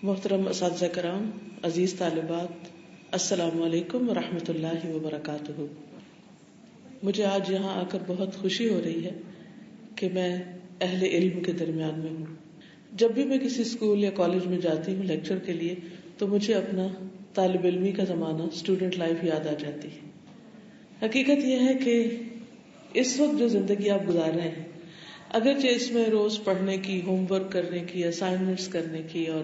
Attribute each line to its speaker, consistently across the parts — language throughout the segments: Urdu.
Speaker 1: محترم اساتذہ کرام، عزیز طالبات، السلام علیکم ورحمۃ اللہ وبرکاتہ۔ مجھے آج یہاں آ کر بہت خوشی ہو رہی ہے کہ میں اہل علم کے درمیان میں ہوں۔ جب بھی میں کسی اسکول یا کالج میں جاتی ہوں لیکچر کے لیے تو مجھے اپنا طالب علمی کا زمانہ، اسٹوڈنٹ لائف یاد آ جاتی ہے۔ حقیقت یہ ہے کہ اس وقت جو زندگی آپ گزار رہے ہیں، اگرچہ اس میں روز پڑھنے کی، ہوم ورک کرنے کی، اسائنمنٹس کرنے کی اور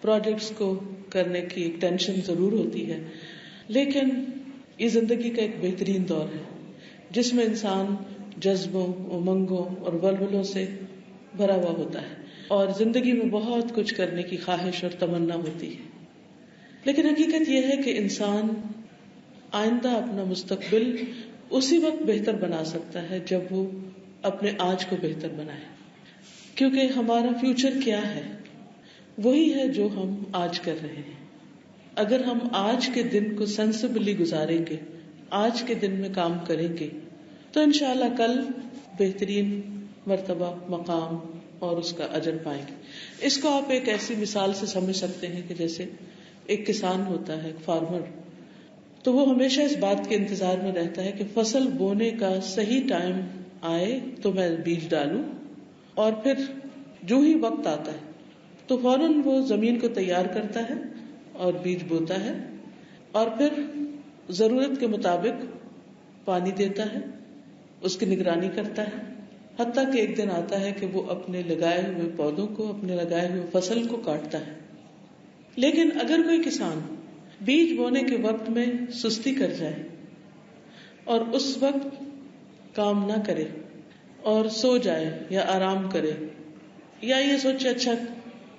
Speaker 1: پروجیکٹس کو کرنے کی ایک ٹینشن ضرور ہوتی ہے، لیکن یہ زندگی کا ایک بہترین دور ہے جس میں انسان جذبوں، امنگوں اور ولولوں سے بھرا ہوا ہوتا ہے اور زندگی میں بہت کچھ کرنے کی خواہش اور تمنا ہوتی ہے۔ لیکن حقیقت یہ ہے کہ انسان آئندہ اپنا مستقبل اسی وقت بہتر بنا سکتا ہے جب وہ اپنے آج کو بہتر بنائے، کیونکہ ہمارا فیوچر کیا ہے؟ وہی ہے جو ہم آج کر رہے ہیں۔ اگر ہم آج کے دن کو سینسبلی گزاریں گے، آج کے دن میں کام کریں گے تو انشاءاللہ کل بہترین مرتبہ، مقام اور اس کا اجر پائیں گے۔ اس کو آپ ایک ایسی مثال سے سمجھ سکتے ہیں کہ جیسے ایک کسان ہوتا ہے، ایک فارمر، تو وہ ہمیشہ اس بات کے انتظار میں رہتا ہے کہ فصل بونے کا صحیح ٹائم آئے تو میں بیج ڈالوں، اور پھر جو ہی وقت آتا ہے تو فوراً وہ زمین کو تیار کرتا ہے اور بیج بوتا ہے، اور پھر ضرورت کے مطابق پانی دیتا ہے، اس کی نگرانی کرتا ہے، حتیٰ کہ ایک دن آتا ہے کہ وہ اپنے لگائے ہوئے پودوں کو، اپنے لگائے ہوئے فصل کو کاٹتا ہے۔ لیکن اگر کوئی کسان بیج بونے کے وقت میں سستی کر جائے اور اس وقت کام نہ کرے اور سو جائے یا آرام کرے، یا یہ سوچے اچھا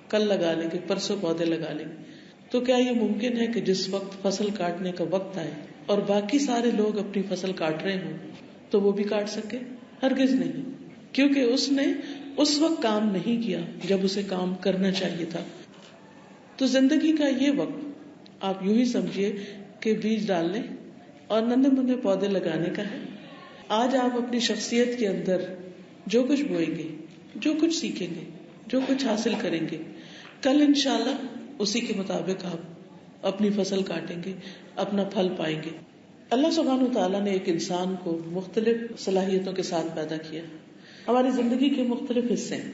Speaker 1: کل لگا لیں گے، پرسوں پودے لگا لیں گے، تو کیا یہ ممکن ہے کہ جس وقت فصل کاٹنے کا وقت آئے اور باقی سارے لوگ اپنی فصل کاٹ رہے ہوں تو وہ بھی کاٹ سکے؟ ہرگز نہیں، کیونکہ اس نے اس وقت کام نہیں کیا جب اسے کام کرنا چاہیے تھا۔ تو زندگی کا یہ وقت آپ یوں ہی سمجھیے کہ بیج ڈالنے اور ننھے منھے پودے لگانے کا ہے۔ آج آپ اپنی شخصیت کے اندر جو کچھ بوئیں گے، جو کچھ سیکھیں گے، جو کچھ حاصل کریں گے، کل انشاءاللہ اسی کے مطابق آپ اپنی فصل کاٹیں گے، اپنا پھل پائیں گے۔ اللہ سبحانہ وتعالیٰ نے ایک انسان کو مختلف صلاحیتوں کے ساتھ پیدا کیا۔ ہماری زندگی کے مختلف حصے ہیں،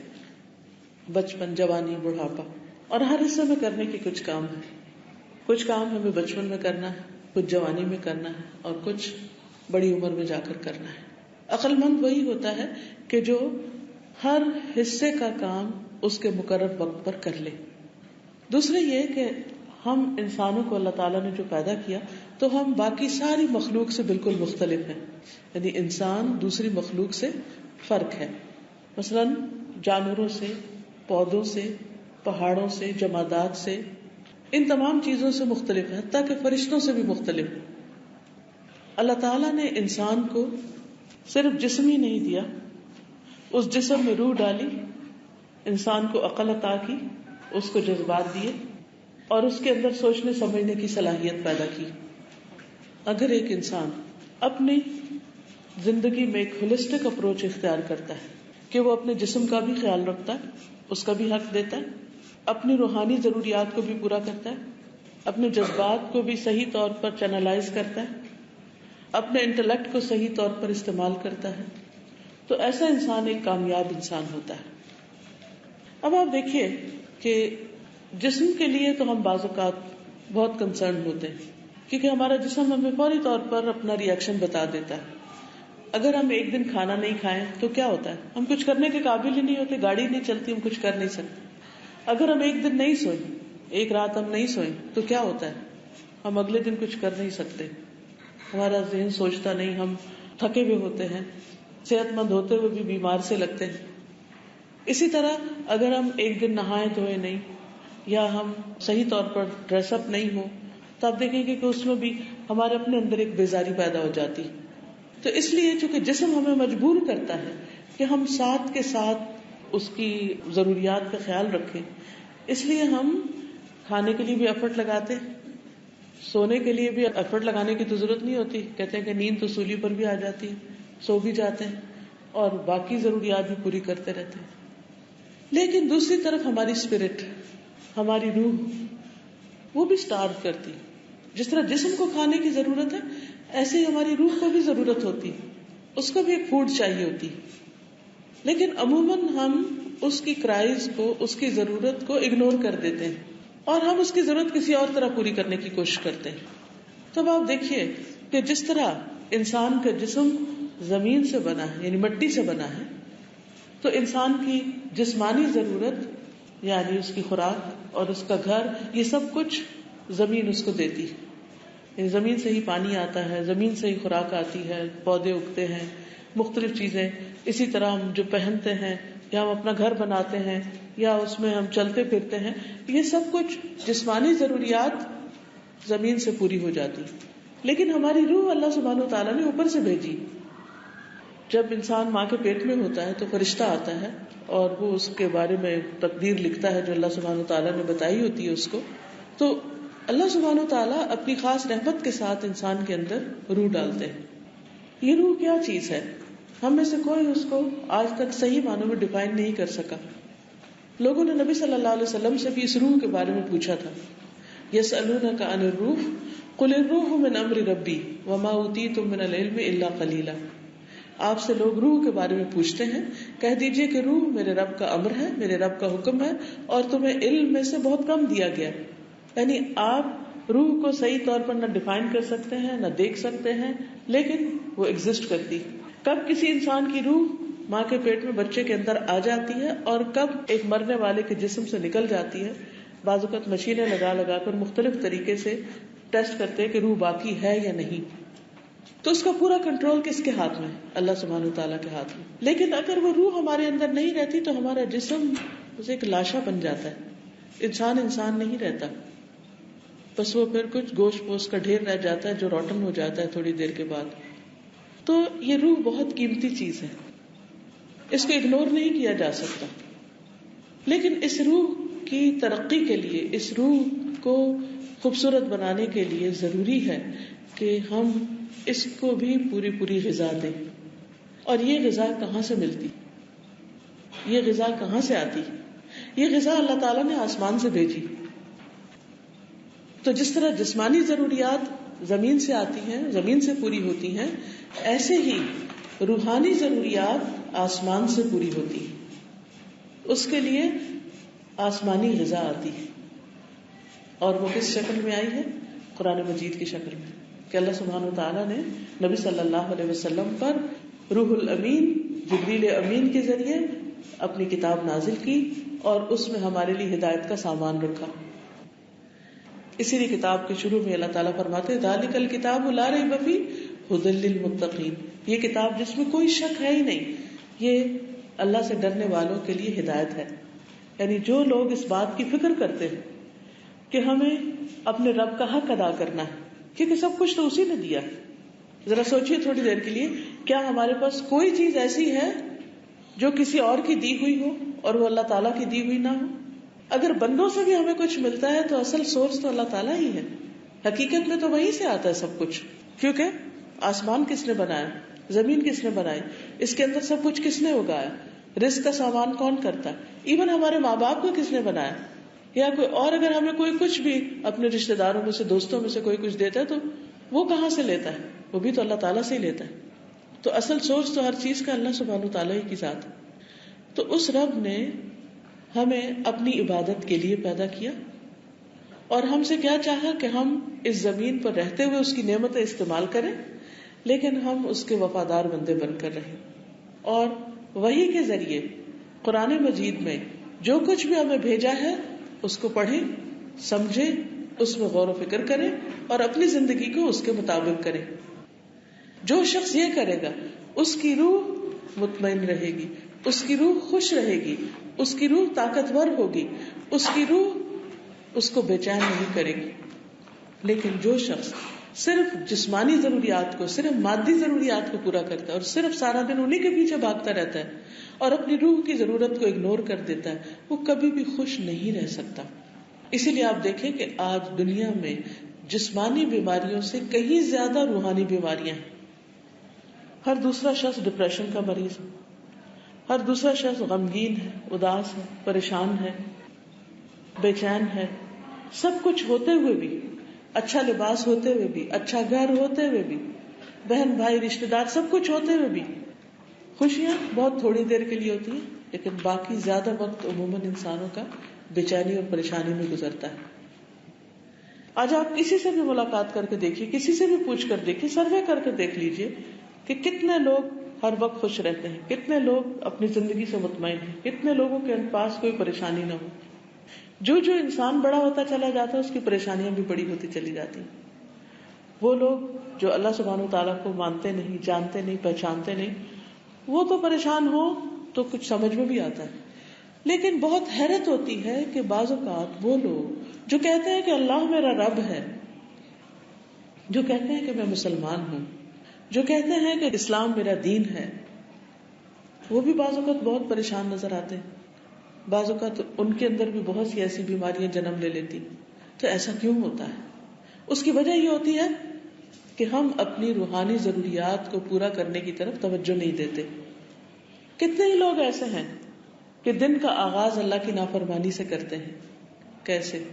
Speaker 1: بچپن، جوانی، بڑھاپا، اور ہر حصے میں کرنے کے کچھ کام ہیں۔ کچھ کام ہمیں بچپن میں کرنا ہے، کچھ جوانی میں کرنا ہے، اور کچھ بڑی عمر میں جا کر کرنا ہے۔ عقل مند وہی ہوتا ہے کہ جو ہر حصے کا کام اس کے مقرر وقت پر کر لے۔ دوسرے یہ کہ ہم انسانوں کو اللہ تعالیٰ نے جو پیدا کیا تو ہم باقی ساری مخلوق سے بالکل مختلف ہیں، یعنی انسان دوسری مخلوق سے فرق ہے۔ مثلا جانوروں سے، پودوں سے، پہاڑوں سے، جمادات سے، ان تمام چیزوں سے مختلف ہے، حتیٰ کہ فرشتوں سے بھی مختلف ہے۔ اللہ تعالیٰ نے انسان کو صرف جسم ہی نہیں دیا، اس جسم میں روح ڈالی، انسان کو عقل عطا کی، اس کو جذبات دیے، اور اس کے اندر سوچنے سمجھنے کی صلاحیت پیدا کی۔ اگر ایک انسان اپنی زندگی میں ایک ہولسٹک اپروچ اختیار کرتا ہے کہ وہ اپنے جسم کا بھی خیال رکھتا ہے، اس کا بھی حق دیتا ہے، اپنی روحانی ضروریات کو بھی پورا کرتا ہے، اپنے جذبات کو بھی صحیح طور پر چینلائز کرتا ہے، اپنے انٹلیکٹ کو صحیح طور پر استعمال کرتا ہے، تو ایسا انسان ایک کامیاب انسان ہوتا ہے۔ اب آپ دیکھیے کہ جسم کے لیے تو ہم بعض اوقات بہت کنسرن ہوتے ہیں، کیونکہ ہمارا جسم ہمیں فوری طور پر اپنا ری ایکشن بتا دیتا ہے۔ اگر ہم ایک دن کھانا نہیں کھائیں تو کیا ہوتا ہے؟ ہم کچھ کرنے کے قابل ہی نہیں ہوتے، گاڑی نہیں چلتی، ہم کچھ کر نہیں سکتے۔ اگر ہم ایک دن نہیں سوئیں، ایک رات ہم نہیں سوئیں تو کیا ہوتا ہے؟ ہم اگلے دن کچھ کر نہیں سکتے، ہمارا ذہن سوچتا نہیں، ہم تھکے ہوئے ہوتے ہیں، صحت مند ہوتے ہوئے بھی بیمار سے لگتے ہیں۔ اسی طرح اگر ہم ایک دن نہائے دھوئے نہیں یا ہم صحیح طور پر ڈریس اپ نہیں ہو تو آپ دیکھیں گے کہ اس میں بھی ہمارے اپنے اندر ایک بیزاری پیدا ہو جاتی۔ تو اس لیے چونکہ جسم ہمیں مجبور کرتا ہے کہ ہم ساتھ کے ساتھ اس کی ضروریات کا خیال رکھیں، اس لیے ہم کھانے کے لیے بھی ایفرٹ لگاتے ہیں، سونے کے لیے بھی ایفرٹ لگانے کی تو ضرورت نہیں ہوتی، کہتے ہیں کہ نیند تو سولی پر بھی آ جاتی ہے، سو بھی جاتے ہیں اور باقی ضروریات بھی پوری کرتے رہتے ہیں۔ لیکن دوسری طرف ہماری اسپرٹ، ہماری روح وہ بھی اسٹارو کرتی. جس طرح جسم کو کھانے کی ضرورت ہے ایسے ہی ہماری روح کو بھی ضرورت ہوتی, اس کو بھی ایک فوڈ چاہیے ہوتی. لیکن عموماً ہم اس کی کرائز کو, اس کی ضرورت کو اگنور کر دیتے ہیں اور ہم اس کی ضرورت کسی اور طرح پوری کرنے کی کوشش کرتے ہیں. تب آپ دیکھیے کہ جس طرح انسان کا جسم زمین سے بنا ہے, یعنی مٹی سے بنا ہے, تو انسان کی جسمانی ضرورت یعنی اس کی خوراک اور اس کا گھر, یہ سب کچھ زمین اس کو دیتی. یعنی زمین سے ہی پانی آتا ہے, زمین سے ہی خوراک آتی ہے, پودے اگتے ہیں, مختلف چیزیں. اسی طرح ہم جو پہنتے ہیں یا ہم اپنا گھر بناتے ہیں یا اس میں ہم چلتے پھرتے ہیں, یہ سب کچھ جسمانی ضروریات زمین سے پوری ہو جاتی. لیکن ہماری روح اللہ سبحانہ وتعالیٰ نے اوپر سے بھیجی. جب انسان ماں کے پیٹ میں ہوتا ہے تو فرشتہ آتا ہے اور وہ اس کے بارے میں تقدیر لکھتا ہے جو اللہ سبحانہ وتعالیٰ نے بتائی ہوتی ہے اس کو. تو اللہ سبحانہ وتعالیٰ اپنی خاص رحمت کے ساتھ انسان کے اندر روح ڈالتے ہیں. یہ روح کیا چیز ہے؟ ہم میں سے کوئی اس کو آج تک صحیح معنوں میں ڈیفائن نہیں کر سکا. لوگوں نے نبی صلی اللہ علیہ وسلم سے بھی اس روح کے بارے میں پوچھا تھا. یسألونک عن الروح قل الروح من امر ربی وما اوتیتم من العلم الا قلیلا. آپ سے لوگ روح کے بارے میں پوچھتے ہیں, کہہ دیجئے کہ روح میرے رب کا امر ہے, میرے رب کا حکم ہے, اور تمہیں علم میں سے بہت کم دیا گیا. یعنی آپ روح کو صحیح طور پر نہ ڈیفائن کر سکتے ہیں, نہ دیکھ سکتے ہیں, لیکن وہ ایگزسٹ کرتی. کب کسی انسان کی روح ماں کے پیٹ میں بچے کے اندر آ جاتی ہے اور کب ایک مرنے والے کے جسم سے نکل جاتی ہے, بعض اوقات مشینیں لگا لگا کر مختلف طریقے سے ٹیسٹ کرتے ہیں کہ روح باقی ہے یا نہیں. تو اس کا پورا کنٹرول کس کے ہاتھ میں؟ اللہ سبحانہ وتعالیٰ کے ہاتھ میں. لیکن اگر وہ روح ہمارے اندر نہیں رہتی تو ہمارا جسم ایک لاشا بن جاتا ہے, انسان نہیں رہتا, بس وہ پھر کچھ گوشت پوست کا ڈھیر رہ جاتا ہے جو روٹن ہو جاتا ہے تھوڑی دیر کے بعد. تو یہ روح بہت قیمتی چیز ہے, اس کو اگنور نہیں کیا جا سکتا. لیکن اس روح کی ترقی کے لیے, اس روح کو خوبصورت بنانے کے لیے ضروری ہے کہ ہم اس کو بھی پوری غذا دیں. اور یہ غذا کہاں سے ملتی؟ یہ غذا کہاں سے آتی؟ یہ غذا اللہ تعالیٰ نے آسمان سے بھیجی. تو جس طرح جسمانی ضروریات زمین سے آتی ہیں, زمین سے پوری ہوتی ہیں, ایسے ہی روحانی ضروریات آسمان سے پوری ہوتی ہیں. اس کے لیے آسمانی غذا آتی ہے, اور وہ کس شکل میں آئی ہے؟ قرآن مجید کی شکل میں, کہ اللہ سبحانہ وتعالیٰ نے نبی صلی اللہ علیہ وسلم پر روح الامین جبریل امین کے ذریعے اپنی کتاب نازل کی اور اس میں ہمارے لیے ہدایت کا سامان رکھا. اسی لیے کتاب کے شروع میں اللہ تعالیٰ فرماتے ہیں ذالک الکتاب لا ریب فیہ ھدی للمتقین. یہ کتاب جس میں کوئی شک ہے ہی نہیں, یہ اللہ سے ڈرنے والوں کے لیے ہدایت ہے. یعنی جو لوگ اس بات کی فکر کرتے ہیں کہ ہمیں اپنے رب کا حق ادا کرنا ہے, کیونکہ سب کچھ تو اسی نے دیا. ذرا سوچئے تھوڑی دیر کے لیے, کیا ہمارے پاس کوئی چیز ایسی ہے جو کسی اور کی دی ہوئی ہو اور وہ اللہ تعالیٰ کی دی ہوئی نہ ہو؟ اگر بندوں سے بھی ہمیں کچھ ملتا ہے تو اصل سورس تو اللہ تعالیٰ ہی ہے. حقیقت میں تو وہیں سے آتا ہے سب کچھ, کیونکہ آسمان کس نے بنایا, زمین کس نے بنائی, اس کے اندر سب کچھ کس نے اگایا, رزق کا سامان کون کرتا ہے, ایون ہمارے ماں باپ کو کس نے بنایا, یا کوئی اور اگر ہمیں کوئی کچھ بھی اپنے رشتے داروں میں سے, دوستوں میں سے کوئی کچھ دیتا ہے تو وہ کہاں سے لیتا ہے؟ وہ بھی تو اللہ تعالیٰ سے ہی لیتا ہے. تو اصل سورس تو ہر چیز کا اللہ سبحانہ وتعالیٰ ہی کی ذات ہے. تو اس رب نے ہمیں اپنی عبادت کے لیے پیدا کیا اور ہم سے کیا چاہا کہ ہم اس زمین پر رہتے ہوئے اس کی نعمتیں استعمال کریں, لیکن ہم اس کے وفادار بندے بن کر رہیں, اور وحی کے ذریعے قرآن مجید میں جو کچھ بھی ہمیں بھیجا ہے اس کو پڑھیں, سمجھیں, اس میں غور و فکر کریں اور اپنی زندگی کو اس کے مطابق کریں. جو شخص یہ کرے گا اس کی روح مطمئن رہے گی, اس کی روح خوش رہے گی, اس کی روح طاقتور ہوگی, اس کی روح اس کو بے چین نہیں کرے گی. لیکن جو شخص صرف جسمانی ضروریات کو, صرف مادی ضروریات کو پورا کرتا ہے اور صرف سارا دن انہی کے پیچھے بھاگتا رہتا ہے اور اپنی روح کی ضرورت کو اگنور کر دیتا ہے, وہ کبھی بھی خوش نہیں رہ سکتا. اسی لیے آپ دیکھیں کہ آج دنیا میں جسمانی بیماریوں سے کہیں زیادہ روحانی بیماریاں ہیں. ہر دوسرا شخص ڈپریشن کا مریض ہے, ہر دوسرا شخص غمگین ہے, اداس ہے, پریشان ہے. بے چین ہے، سب کچھ ہوتے ہوئے بھی، اچھا لباس ہوتے ہوئے بھی، اچھا گھر ہوتے ہوئے بھی، بہن بھائی رشتے دار سب کچھ ہوتے ہوئے بھی خوشیاں بہت تھوڑی دیر کے لیے ہوتی ہیں، لیکن باقی زیادہ وقت عموماً انسانوں کا بے چینی اور پریشانی میں گزرتا ہے. آج آپ کسی سے بھی ملاقات کر کے دیکھیے، کسی سے بھی پوچھ کر دیکھیے، سروے کر کے دیکھ لیجیے کہ کتنے لوگ ہر وقت خوش رہتے ہیں، کتنے لوگ اپنی زندگی سے مطمئن ہیں، کتنے لوگوں کے پاس کوئی پریشانی نہ ہو. جو انسان بڑا ہوتا چلا جاتا ہے اس کی پریشانیاں بھی بڑی ہوتی چلی جاتی ہیں. وہ لوگ جو اللہ سبحانہ وتعالیٰ کو مانتے نہیں، جانتے نہیں، پہچانتے نہیں، وہ تو پریشان ہو تو کچھ سمجھ میں بھی آتا ہے. لیکن بہت حیرت ہوتی ہے کہ بعض اوقات وہ لوگ جو کہتے ہیں کہ اللہ میرا رب ہے، جو کہتے ہیں کہ میں مسلمان ہوں، جو کہتے ہیں کہ اسلام میرا دین ہے، وہ بھی بعض اوقات بہت پریشان نظر آتے ہیں. بعض اوقات ان کے اندر بھی بہت سی ایسی بیماریاں جنم لے لیتی. تو ایسا کیوں ہوتا ہے؟ اس کی وجہ یہ ہوتی ہے کہ ہم اپنی روحانی ضروریات کو پورا کرنے کی طرف توجہ نہیں دیتے. کتنے ہی لوگ ایسے ہیں کہ دن کا آغاز اللہ کی نافرمانی سے کرتے ہیں. کیسے؟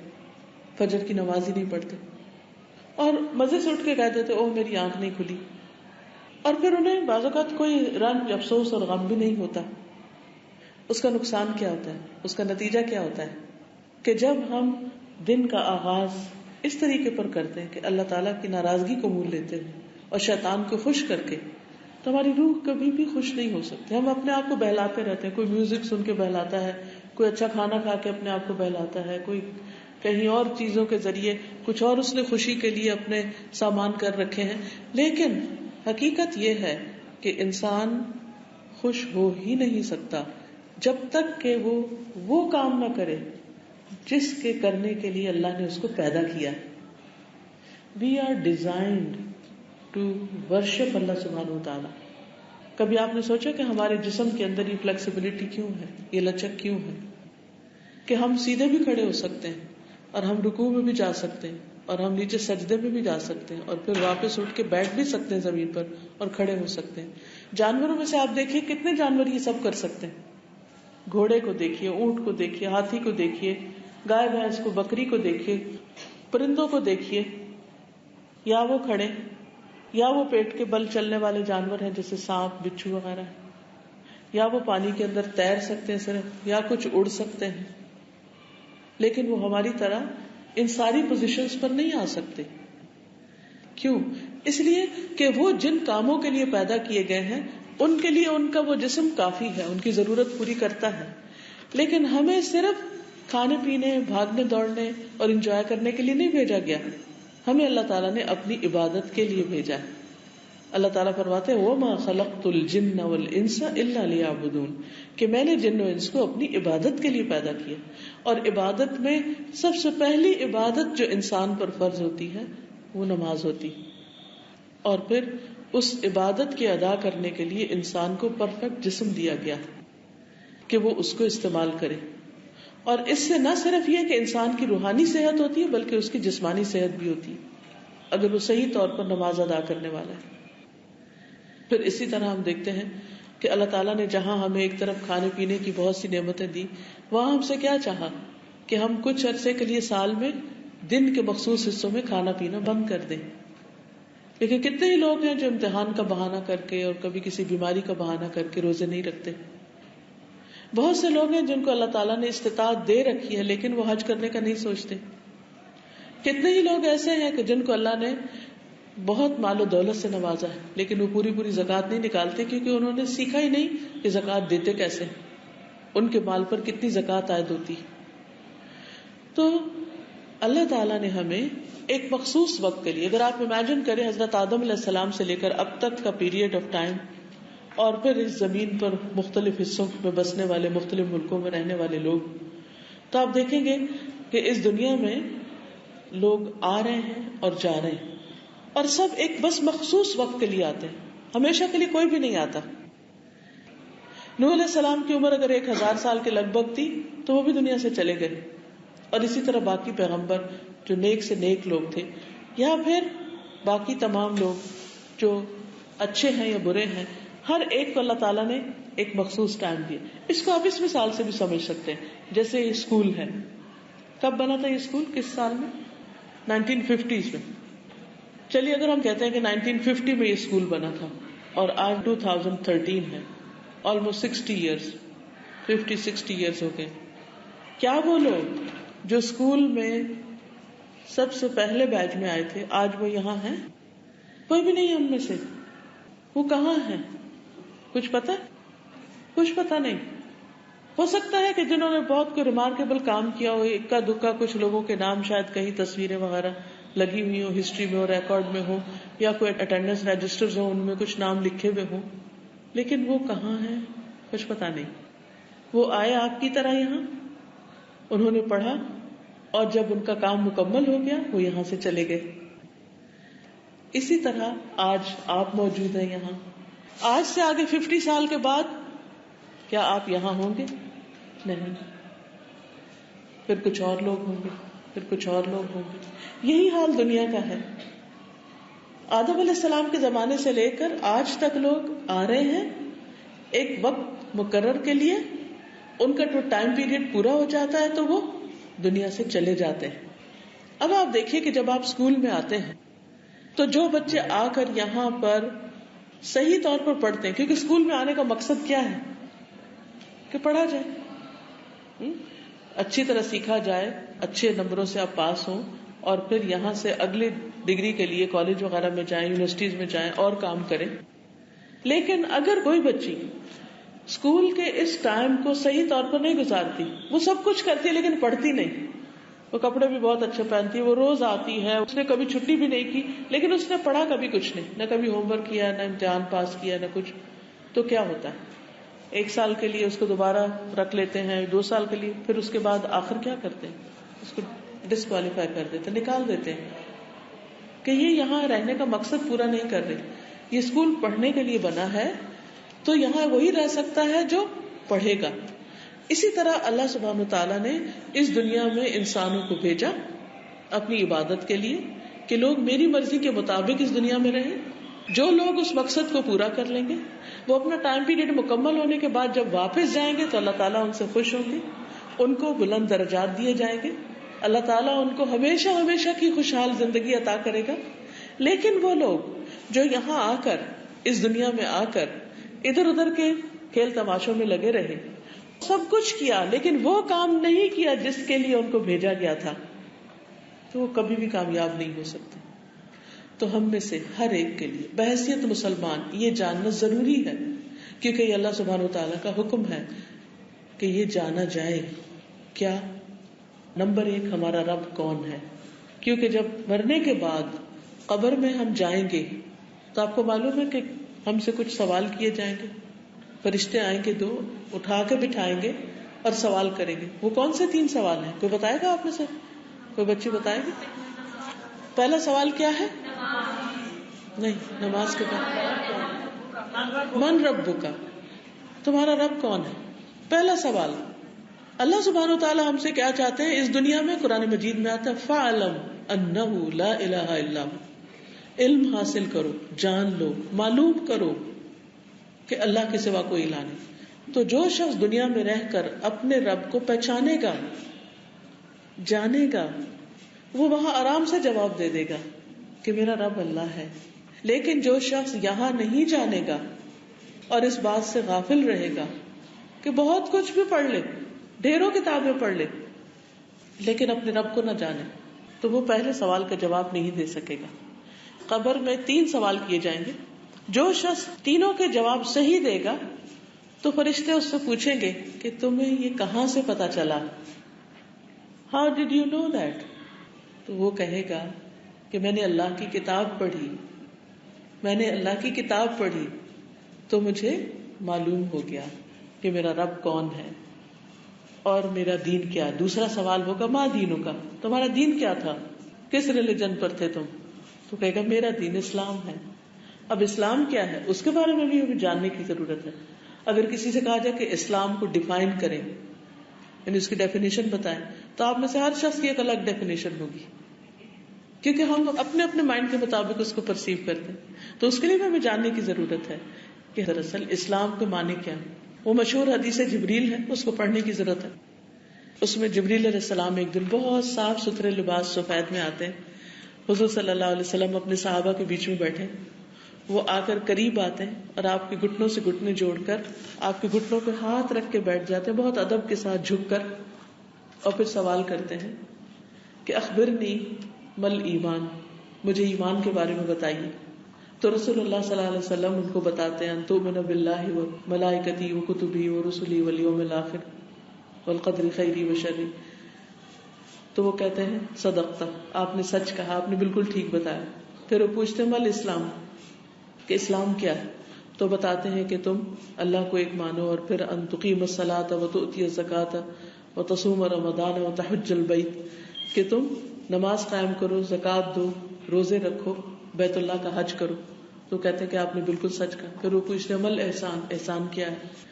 Speaker 1: فجر کی نماز ہی نہیں پڑھتے اور مزے سے اٹھ کے کہہ دیتے اوہ میری آنکھ نہیں کھلی، اور پھر انہیں بعض اوقات کوئی رنج، افسوس اور غم بھی نہیں ہوتا. اس کا نقصان کیا ہوتا ہے؟ اس کا نتیجہ کیا ہوتا ہے کہ جب ہم دن کا آغاز اس طریقے پر کرتے ہیں کہ اللہ تعالیٰ کی ناراضگی کو مول لیتے ہیں اور شیطان کو خوش کر کے، تو ہماری روح کبھی بھی خوش نہیں ہو سکتی. ہم اپنے آپ کو بہلاتے رہتے ہیں، کوئی میوزک سن کے بہلاتا ہے، کوئی اچھا کھانا کھا کے اپنے آپ کو بہلاتا ہے، کوئی کہیں اور چیزوں کے ذریعے کچھ اور اس نے خوشی کے لیے اپنے سامان کر رکھے ہیں. لیکن حقیقت یہ ہے کہ انسان خوش ہو ہی نہیں سکتا جب تک کہ وہ کام نہ کرے جس کے کرنے کے لیے اللہ نے اس کو پیدا کیا. We are designed to worship اللہ سبحانہ وتعالی. کبھی آپ نے سوچا کہ ہمارے جسم کے اندر یہ فلیکسیبلٹی کیوں ہے، یہ لچک کیوں ہے کہ ہم سیدھے بھی کھڑے ہو سکتے ہیں اور ہم رکوع میں بھی جا سکتے ہیں اور ہم نیچے سجدے میں بھی جا سکتے ہیں اور پھر واپس اٹھ کے بیٹھ بھی سکتے ہیں زمین پر اور کھڑے ہو سکتے ہیں. جانوروں میں سے آپ دیکھیے کتنے جانور یہ سب کر سکتے ہیں. گھوڑے کو دیکھیے، اونٹ کو دیکھیے، ہاتھی کو دیکھیے، گائے بھینس کو، بکری کو دیکھیے، پرندوں کو دیکھیے، یا وہ کھڑے یا وہ پیٹ کے بل چلنے والے جانور ہیں جیسے سانپ، بچھو وغیرہ، یا وہ پانی کے اندر تیر سکتے ہیں صرف، یا کچھ اڑ سکتے ہیں. لیکن وہ ہماری طرح ان ساری پوزیشنز پر نہیں آ سکتے. کیوں؟ اس لیے کہ وہ جن کاموں کے لیے پیدا کیے گئے ہیں ان کے لیے ان کا وہ جسم کافی ہے، ان کی ضرورت پوری کرتا ہے. لیکن ہمیں صرف کھانے پینے، بھاگنے دوڑنے اور انجوائے کرنے کے لیے نہیں بھیجا گیا، ہمیں اللہ تعالیٰ نے اپنی عبادت کے لیے بھیجا ہے. اللہ تعالیٰ فرماتے ہیں وَمَا خَلَقْتُ الْجِنَّ وَالْإِنسَ إِلَّا لِيَعْبُدُونَ، کہ میں نے جن و انس کو اپنی عبادت کے لیے پیدا کیا. اور عبادت میں سب سے پہلی عبادت جو انسان پر فرض ہوتی ہے وہ نماز ہوتی، اور پھر اس عبادت کے ادا کرنے کے لیے انسان کو پرفیکٹ جسم دیا گیا کہ وہ اس کو استعمال کرے. اور اس سے نہ صرف یہ کہ انسان کی روحانی صحت ہوتی ہے بلکہ اس کی جسمانی صحت بھی ہوتی ہے اگر وہ صحیح طور پر نماز ادا کرنے والا ہے. پھر اسی طرح ہم دیکھتے ہیں کہ اللہ تعالیٰ نے جہاں ہمیں ایک طرف کھانے پینے کی بہت سی نعمتیں دی، وہاں ہم سے کیا چاہا کہ ہم کچھ عرصے کے لیے سال میں دن کے مخصوص حصوں میں کھانا پینا بند کر دیں. لیکن کتنے ہی لوگ ہیں جو امتحان کا بہانہ کر کے اور کبھی کسی بیماری کا بہانہ کر کے روزے نہیں رکھتے. بہت سے لوگ ہیں جن کو اللہ تعالیٰ نے استطاعت دے رکھی ہے لیکن وہ حج کرنے کا نہیں سوچتے. کتنے ہی لوگ ایسے ہیں کہ جن کو اللہ نے بہت مال و دولت سے نوازا ہے لیکن وہ پوری زکوٰۃ نہیں نکالتے کیونکہ انہوں نے سیکھا ہی نہیں کہ زکوٰۃ دیتے کیسے، ان کے مال پر کتنی زکوٰۃ عائد ہوتی. تو اللہ تعالیٰ نے ہمیں ایک مخصوص وقت کے لیے، اگر آپ امیجن کریں حضرت آدم علیہ السلام سے لے کر اب تک کا پیریڈ آف ٹائم، اور پھر اس زمین پر مختلف حصوں میں بسنے والے، مختلف ملکوں میں رہنے والے لوگ، تو آپ دیکھیں گے کہ اس دنیا میں لوگ آ رہے ہیں اور جا رہے ہیں، اور سب ایک بس مخصوص وقت کے لیے آتے ہیں، ہمیشہ کے لیے کوئی بھی نہیں آتا. نوح علیہ السلام کی عمر اگر 1000 سال کے لگ بھگ تھی تو وہ بھی دنیا سے چلے گئے، اور اسی طرح باقی پیغمبر جو نیک سے نیک لوگ تھے، یا پھر باقی تمام لوگ جو اچھے ہیں یا برے ہیں، ہر ایک کو اللہ تعالیٰ نے ایک مخصوص ٹائم دیا. اس کو آپ اس مثال سے بھی سمجھ سکتے ہیں، جیسے اسکول ہے، کب بنا تھا یہ اسکول؟ کس سال میں؟ 1950s میں. چلیے اگر ہم کہتے ہیں کہ 1950 میں یہ اسکول بنا تھا اور آج 2013 ہے, آلموسٹ 60 ایئرس, 50-60 ایئرس ہو گئے. کیا وہ لوگ جو اسکول میں سب سے پہلے بیچ میں آئے تھے آج وہ یہاں ہیں؟ کوئی بھی نہیں ہم میں سے. وہ کہاں ہیں؟ کچھ پتا؟ کچھ پتا نہیں. ہو سکتا ہے کہ جنہوں نے بہت کوئی ریمارکیبل کام کیا ہو, اکا دکا کچھ لوگوں کے نام شاید کہیں تصویریں وغیرہ لگی ہوئی ہو, ہسٹری میں ہو, ریکارڈ میں ہو, یا کوئی اٹینڈنس رجسٹرز ہو ان میں کچھ نام لکھے ہوئے ہوں, لیکن وہ کہاں ہیں کچھ پتا نہیں. وہ آئے آپ کی طرح یہاں, انہوں نے پڑھا, اور جب ان کا کام مکمل ہو گیا وہ یہاں سے چلے گئے. اسی طرح آج آپ موجود ہیں یہاں. آج سے آگے 50 سال کے بعد کیا آپ یہاں ہوں گے؟ نہیں. پھر کچھ اور لوگ ہوں گے, پھر کچھ اور لوگ ہوں گے. یہی حال دنیا کا ہے. آدم علیہ السلام کے زمانے سے لے کر آج تک لوگ آ رہے ہیں ایک وقت مقرر کے لیے, ان کا جو ٹائم پیریڈ پورا ہو جاتا ہے تو وہ دنیا سے چلے جاتے ہیں. اب آپ دیکھیے کہ جب آپ اسکول میں آتے ہیں تو جو بچے آ کر یہاں پر صحیح طور پر پڑھتے ہیں, کیونکہ اسکول میں آنے کا مقصد کیا ہے کہ پڑھا جائے, اچھی طرح سیکھا جائے, اچھے نمبروں سے آپ پاس ہوں, اور پھر یہاں سے اگلی ڈگری کے لیے کالج وغیرہ میں جائیں, یونیورسٹیز میں جائیں اور کام کریں. لیکن اگر کوئی بچی اسکول کے اس ٹائم کو صحیح طور پر نہیں گزارتی, وہ سب کچھ کرتی ہے لیکن پڑھتی نہیں, وہ کپڑے بھی بہت اچھے پہنتی ہے, وہ روز آتی ہے, اس نے کبھی چھٹی بھی نہیں کی, لیکن اس نے پڑھا کبھی کچھ نہیں, نہ کبھی ہوم ورک کیا, نہ امتحان پاس کیا, نہ کچھ, تو کیا ہوتا ہے؟ 1 سال کے لیے اس کو دوبارہ رکھ لیتے ہیں, 2 سال کے لیے, پھر اس کے بعد آخر کیا کرتے ہیں؟ اس کو ڈسکوالیفائی کر دیتے, نکال دیتے ہیں کہ یہ یہاں رہنے کا مقصد پورا نہیں کر رہے. یہ اسکول پڑھنے کے لیے بنا ہے تو یہاں وہی رہ سکتا ہے جو پڑھے گا. اسی طرح اللہ سبحانہ وتعالیٰ نے اس دنیا میں انسانوں کو بھیجا اپنی عبادت کے لیے کہ لوگ میری مرضی کے مطابق اس دنیا میں رہیں. جو لوگ اس مقصد کو پورا کر لیں گے وہ اپنا ٹائم پیریڈ مکمل ہونے کے بعد جب واپس جائیں گے تو اللہ تعالیٰ ان سے خوش ہوں گے, ان کو بلند درجات دیے جائیں گے, اللہ تعالیٰ ان کو ہمیشہ ہمیشہ کی خوشحال زندگی عطا کرے گا. لیکن وہ لوگ جو یہاں آ کر, اس دنیا میں آ کر ادھر ادھر کے کھیل تماشوں میں لگے رہے, سب کچھ کیا لیکن وہ کام نہیں کیا جس کے لیے ان کو بھیجا گیا تھا, تو وہ کبھی بھی کامیاب نہیں ہو سکتے. تو ہم میں سے ہر ایک کے لیے بحیثیت مسلمان یہ جاننا ضروری ہے, کیونکہ یہ اللہ سبحانہ وتعالیٰ کا حکم ہے کہ یہ جانا جائے کیا, نمبر 1 ہمارا رب کون ہے. کیونکہ جب مرنے کے بعد قبر میں ہم جائیں گے تو آپ کو معلوم ہے کہ ہم سے کچھ سوال کیے جائیں گے. فرشتے آئیں گے, 2 اٹھا کے بٹھائیں گے اور سوال کریں گے. وہ کون سے 3 سوال ہیں؟ کوئی بتائے گا آپ میں سے؟ کوئی بچی بتائے گی؟ پہلا سوال کیا ہے؟ نہیں, نماز کے بعد من ربک, تمہارا رب کون ہے. پہلا سوال. اللہ سبحانہ وتعالیٰ ہم سے کیا چاہتے ہیں اس دنیا میں؟ قرآن مجید میں آتا ہے فَاعْلَمْ أَنَّهُ لَا إِلَهَ إِلَّا هُوَ, علم حاصل کرو, جان لو, معلوم کرو کہ اللہ کے سوا کوئی الہ نہیں. تو جو شخص دنیا میں رہ کر اپنے رب کو پہچانے گا, جانے گا, وہ وہاں آرام سے جواب دے دے گا کہ میرا رب اللہ ہے. لیکن جو شخص یہاں نہیں جانے گا اور اس بات سے غافل رہے گا کہ بہت کچھ بھی پڑھ لے, ڈھیروں کتابیں پڑھ لے, لیکن اپنے رب کو نہ جانے, تو وہ پہلے سوال کا جواب نہیں دے سکے گا. قبر میں 3 سوال کیے جائیں گے. جو شخص تینوں کے جواب صحیح دے گا تو فرشتے اس سے پوچھیں گے کہ تمہیں یہ کہاں سے پتا چلا, how did you know that. تو وہ کہے گا کہ میں نے اللہ کی کتاب پڑھی, میں نے اللہ کی کتاب پڑھی تو مجھے معلوم ہو گیا کہ میرا رب کون ہے اور میرا دین کیا. دوسرا سوال ہوگا ماں دینوں کا, تمہارا دین کیا تھا, کس ریلیجن پر تھے تم. تو کہے گا میرا دین اسلام ہے. اب اسلام کیا ہے اس کے بارے میں بھی ہمیں جاننے کی ضرورت ہے. اگر کسی سے کہا جائے کہ اسلام کو ڈیفائن کریں, یعنی اس کی ڈیفینیشن بتائیں, تو آپ میں سے ہر شخص کی ایک الگ ڈیفینیشن ہوگی, کیونکہ ہم اپنے اپنے مائنڈ کے مطابق اس کو پرسیو کرتے ہیں. تو اس کے لیے بھی ہمیں جاننے کی ضرورت ہے کہ دراصل اسلام کے معنی کیا ہے. وہ مشہور حدیث جبریل ہے, اس کو پڑھنے کی ضرورت ہے. اس میں جبریل علیہ السلام ایک دن بہت صاف ستھرے لباس سفید میں آتے ہیں. حضور صلی اللہ علیہ وسلم اپنے صحابہ کے بیچ میں بیٹھے, وہ آ کر قریب آتے ہیں اور آپ کے گھٹنوں سے گھٹنے جوڑ کر آپ کے گھٹنوں پہ ہاتھ رکھ کے بیٹھ جاتے ہیں, بہت ادب کے ساتھ جھک کر, اور پھر سوال کرتے ہیں کہ اخبرنی مل ایمان, مجھے ایمان کے بارے میں بتائیے. تو رسول اللہ صلی اللہ علیہ وسلم ان کو بتاتے ہیں ان تؤمن باللہ و ملائکتی و کتبی و رسلی والیوم الاخر والقدر خیری و شری. تو وہ کہتے ہیں صدقت, آپ نے سچ کہا, آپ نے بالکل ٹھیک بتایا. پھر وہ پوچھتے ہیں مل اسلام, کہ اسلام کیا ہے؟ تو بتاتے ہیں کہ تم اللہ کو ایک مانو, اور پھر ان تقیم الصلاۃ و تؤتی الزکاۃ و تصوم رمضان و تحج البیت, کہ تم نماز قائم کرو, زکوٰۃ دو, روزے رکھو, بیت اللہ کا حج کرو. تو کہتے ہیں کہ آپ نے بالکل سچ کہا. پھر وہ پوچھتے ہیں مل احسان, احسان کیا ہے؟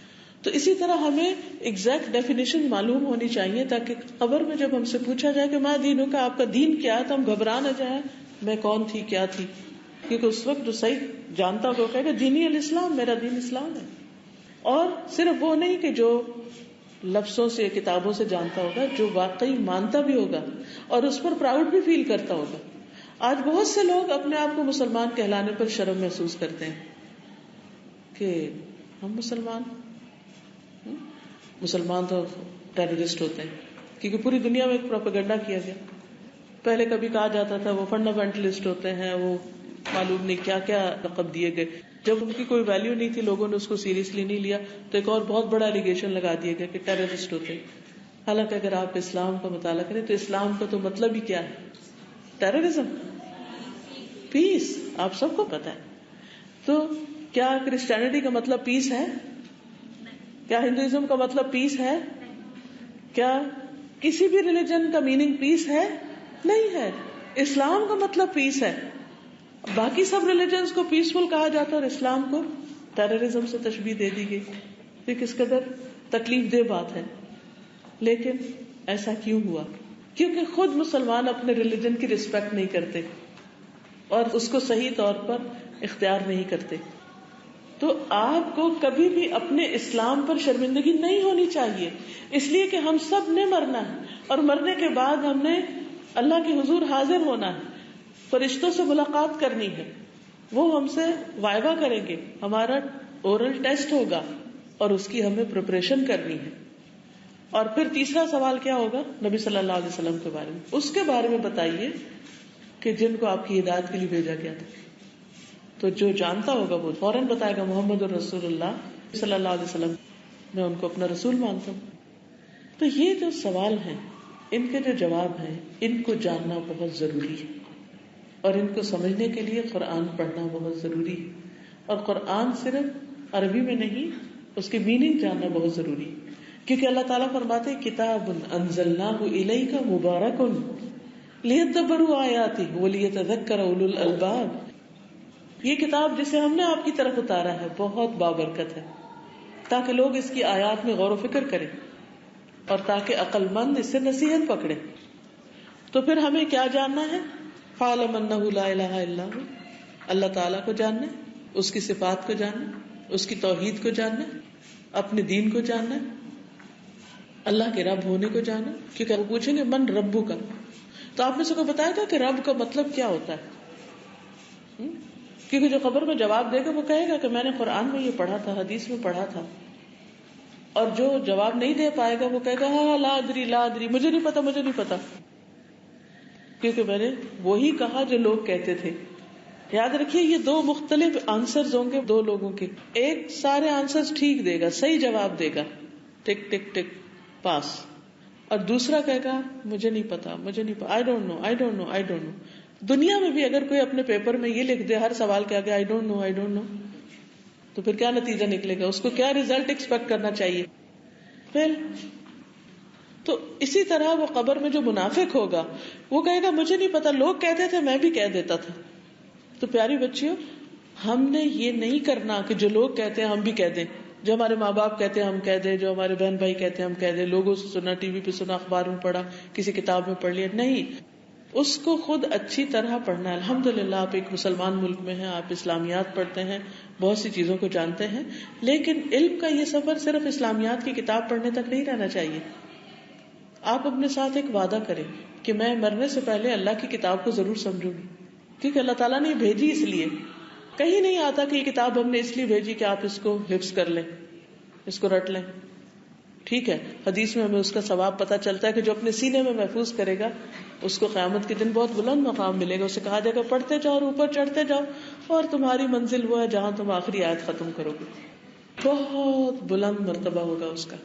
Speaker 1: تو اسی طرح ہمیں ایگزیکٹ ڈیفینیشن معلوم ہونی چاہیے, تاکہ قبر میں جب ہم سے پوچھا جائے کہ ما دینوں کا, آپ کا دین کیا ہے, تو ہم گھبرا نہ جائیں میں کون تھی, کیا تھی. کیونکہ اس وقت جو صحیح جانتا ہوگا وہ کہے گا دینی الاسلام, میرا دین اسلام ہے. اور صرف وہ نہیں کہ جو لفظوں سے کتابوں سے جانتا ہوگا, جو واقعی مانتا بھی ہوگا اور اس پر پراؤڈ بھی فیل کرتا ہوگا. آج بہت سے لوگ اپنے آپ کو مسلمان کہلانے پر شرم محسوس کرتے ہیں کہ ہم مسلمان تو ٹیررسٹ ہوتے ہیں, کیونکہ پوری دنیا میں ایک پروپیگنڈا کیا گیا. پہلے کبھی کہا جاتا تھا وہ فنڈامنٹلسٹ ہوتے ہیں, وہ معلوم نہیں کیا کیا لقب دیے گئے. جب ان کی کوئی ویلیو نہیں تھی, لوگوں نے اس کو سیریسلی نہیں لیا, تو ایک اور بہت بڑا ایلیگیشن لگا دیا گیا کہ ٹیررسٹ ہوتے ہیں. حالانکہ اگر آپ اسلام کا مطالعہ کریں تو اسلام کا تو مطلب ہی کیا ہے, ٹیررزم, پیس, آپ سب کو پتا ہے. تو کیا کرسچینٹی کا مطلب پیس ہے؟ کیا ہندوازم کا مطلب پیس ہے؟ کیا کسی بھی ریلیجن کا میننگ پیس ہے؟ نہیں ہے. اسلام کا مطلب پیس ہے. باقی سب ریلیجنز کو پیسفل کہا جاتا ہے اور اسلام کو ٹیررزم سے تشبیہ دے دی گئی. یہ کس قدر تکلیف دہ بات ہے. لیکن ایسا کیوں ہوا؟ کیونکہ خود مسلمان اپنے ریلیجن کی رسپیکٹ نہیں کرتے اور اس کو صحیح طور پر اختیار نہیں کرتے. تو آپ کو کبھی بھی اپنے اسلام پر شرمندگی نہیں ہونی چاہیے, اس لیے کہ ہم سب نے مرنا ہے, اور مرنے کے بعد ہم نے اللہ کے حضور حاضر ہونا ہے, فرشتوں سے ملاقات کرنی ہے, وہ ہم سے وائوا کریں گے, ہمارا اورل ٹیسٹ ہوگا, اور اس کی ہمیں پریپریشن کرنی ہے. اور پھر تیسرا سوال کیا ہوگا؟ نبی صلی اللہ علیہ وسلم کے بارے میں. اس کے بارے میں بتائیے کہ جن کو آپ کی ہدایت کے لیے بھیجا گیا تھا. تو جو جانتا ہوگا وہ فوراً بتائے گا محمد رسول اللہ صلی اللہ علیہ وسلم, میں ان کو اپنا رسول مانتا ہوں. تو یہ جو سوال ہیں, ان کے جو جواب ہیں, ان کو جاننا بہت ضروری ہے, اور ان کو سمجھنے کے لیے قرآن پڑھنا بہت ضروری ہے. اور قرآن صرف عربی میں نہیں, اس کی میننگ جاننا بہت ضروری ہے, کیونکہ اللہ تعالیٰ فرماتے ہیں کتاب انزلناہ الیک مبارک لیدبروا آیاتہ ولیتذکر اولو الالباب. یہ کتاب جسے ہم نے آپ کی طرف اتارا ہے بہت بابرکت ہے, تاکہ لوگ اس کی آیات میں غور و فکر کریں اور تاکہ عقل مند اس سے نصیحت پکڑے. تو پھر ہمیں کیا جاننا ہے؟ فَاعْلَمْ أَنَّهُ لَا إِلَهَ إِلَّا هُوَ, اللہ تعالیٰ کو جاننا, اس کی صفات کو جاننا, اس کی توحید کو جاننا, اپنے دین کو جاننا, اللہ کے رب ہونے کو جاننا. کیونکہ وہ پوچھیں گے من ربو کا, تو آپ نے سب کو بتایا تھا کہ رب کا مطلب کیا ہوتا ہے. کیونکہ جو قبر میں جواب دے گا وہ کہے گا کہ میں نے قرآن میں یہ پڑھا تھا, حدیث میں پڑھا تھا. اور جو جواب نہیں دے پائے گا وہ کہے گا ہاں لا ادری لا ادری, مجھے نہیں پتا, مجھے نہیں پتا, کیونکہ میں نے وہی کہا جو لوگ کہتے تھے. یاد رکھیے یہ دو مختلف آنسرز ہوں گے دو لوگوں کے. ایک سارے آنسرز ٹھیک دے گا, صحیح جواب دے گا, ٹک ٹک ٹک پاس. اور دوسرا کہے گا مجھے نہیں پتا, مجھے نہیں پتا, I don't know, I don't know, I don't know. دنیا میں بھی اگر کوئی اپنے پیپر میں یہ لکھ دے ہر سوال کے آگے آئی ڈونٹ نو, آئی ڈونٹ نو, تو پھر کیا نتیجہ نکلے گا؟ اس کو کیا ریزلٹ ایکسپیکٹ کرنا چاہیے؟ پھر تو اسی طرح وہ قبر میں جو منافق ہوگا وہ کہے گا مجھے نہیں پتا, لوگ کہتے تھے میں بھی کہہ دیتا تھا. تو پیاری بچیوں, ہم نے یہ نہیں کرنا کہ جو لوگ کہتے ہیں ہم بھی کہہ دیں, جو ہمارے ماں باپ کہتے ہیں ہم کہہ دیں, جو ہمارے بہن بھائی کہتے ہیں ہم کہہ دیں, لوگوں سے سنا, ٹی وی پہ سنا, اخبار میں پڑھا, کسی کتاب میں پڑھ لیا. نہیں, اس کو خود اچھی طرح پڑھنا ہے. الحمدللہ آپ ایک مسلمان ملک میں ہیں, آپ اسلامیات پڑھتے ہیں, بہت سی چیزوں کو جانتے ہیں, لیکن علم کا یہ سفر صرف اسلامیات کی کتاب پڑھنے تک نہیں رہنا چاہیے. آپ اپنے ساتھ ایک وعدہ کریں کہ میں مرنے سے پہلے اللہ کی کتاب کو ضرور سمجھوں گی، کیونکہ اللہ تعالیٰ نے بھیجی اس لیے. کہیں نہیں آتا کہ یہ کتاب ہم نے اس لیے بھیجی کہ آپ اس کو حفظ کر لیں، اس کو رٹ لیں. ٹھیک ہے، حدیث میں ہمیں اس کا ثواب پتہ چلتا ہے کہ جو اپنے سینے میں محفوظ کرے گا اس کو قیامت کے دن بہت بلند مقام ملے گا. اسے کہا جائے گا پڑھتے جاؤ اور اوپر چڑھتے جاؤ، اور تمہاری منزل وہ ہے جہاں تم آخری آیت ختم کرو گے. بہت بلند مرتبہ ہوگا اس کا.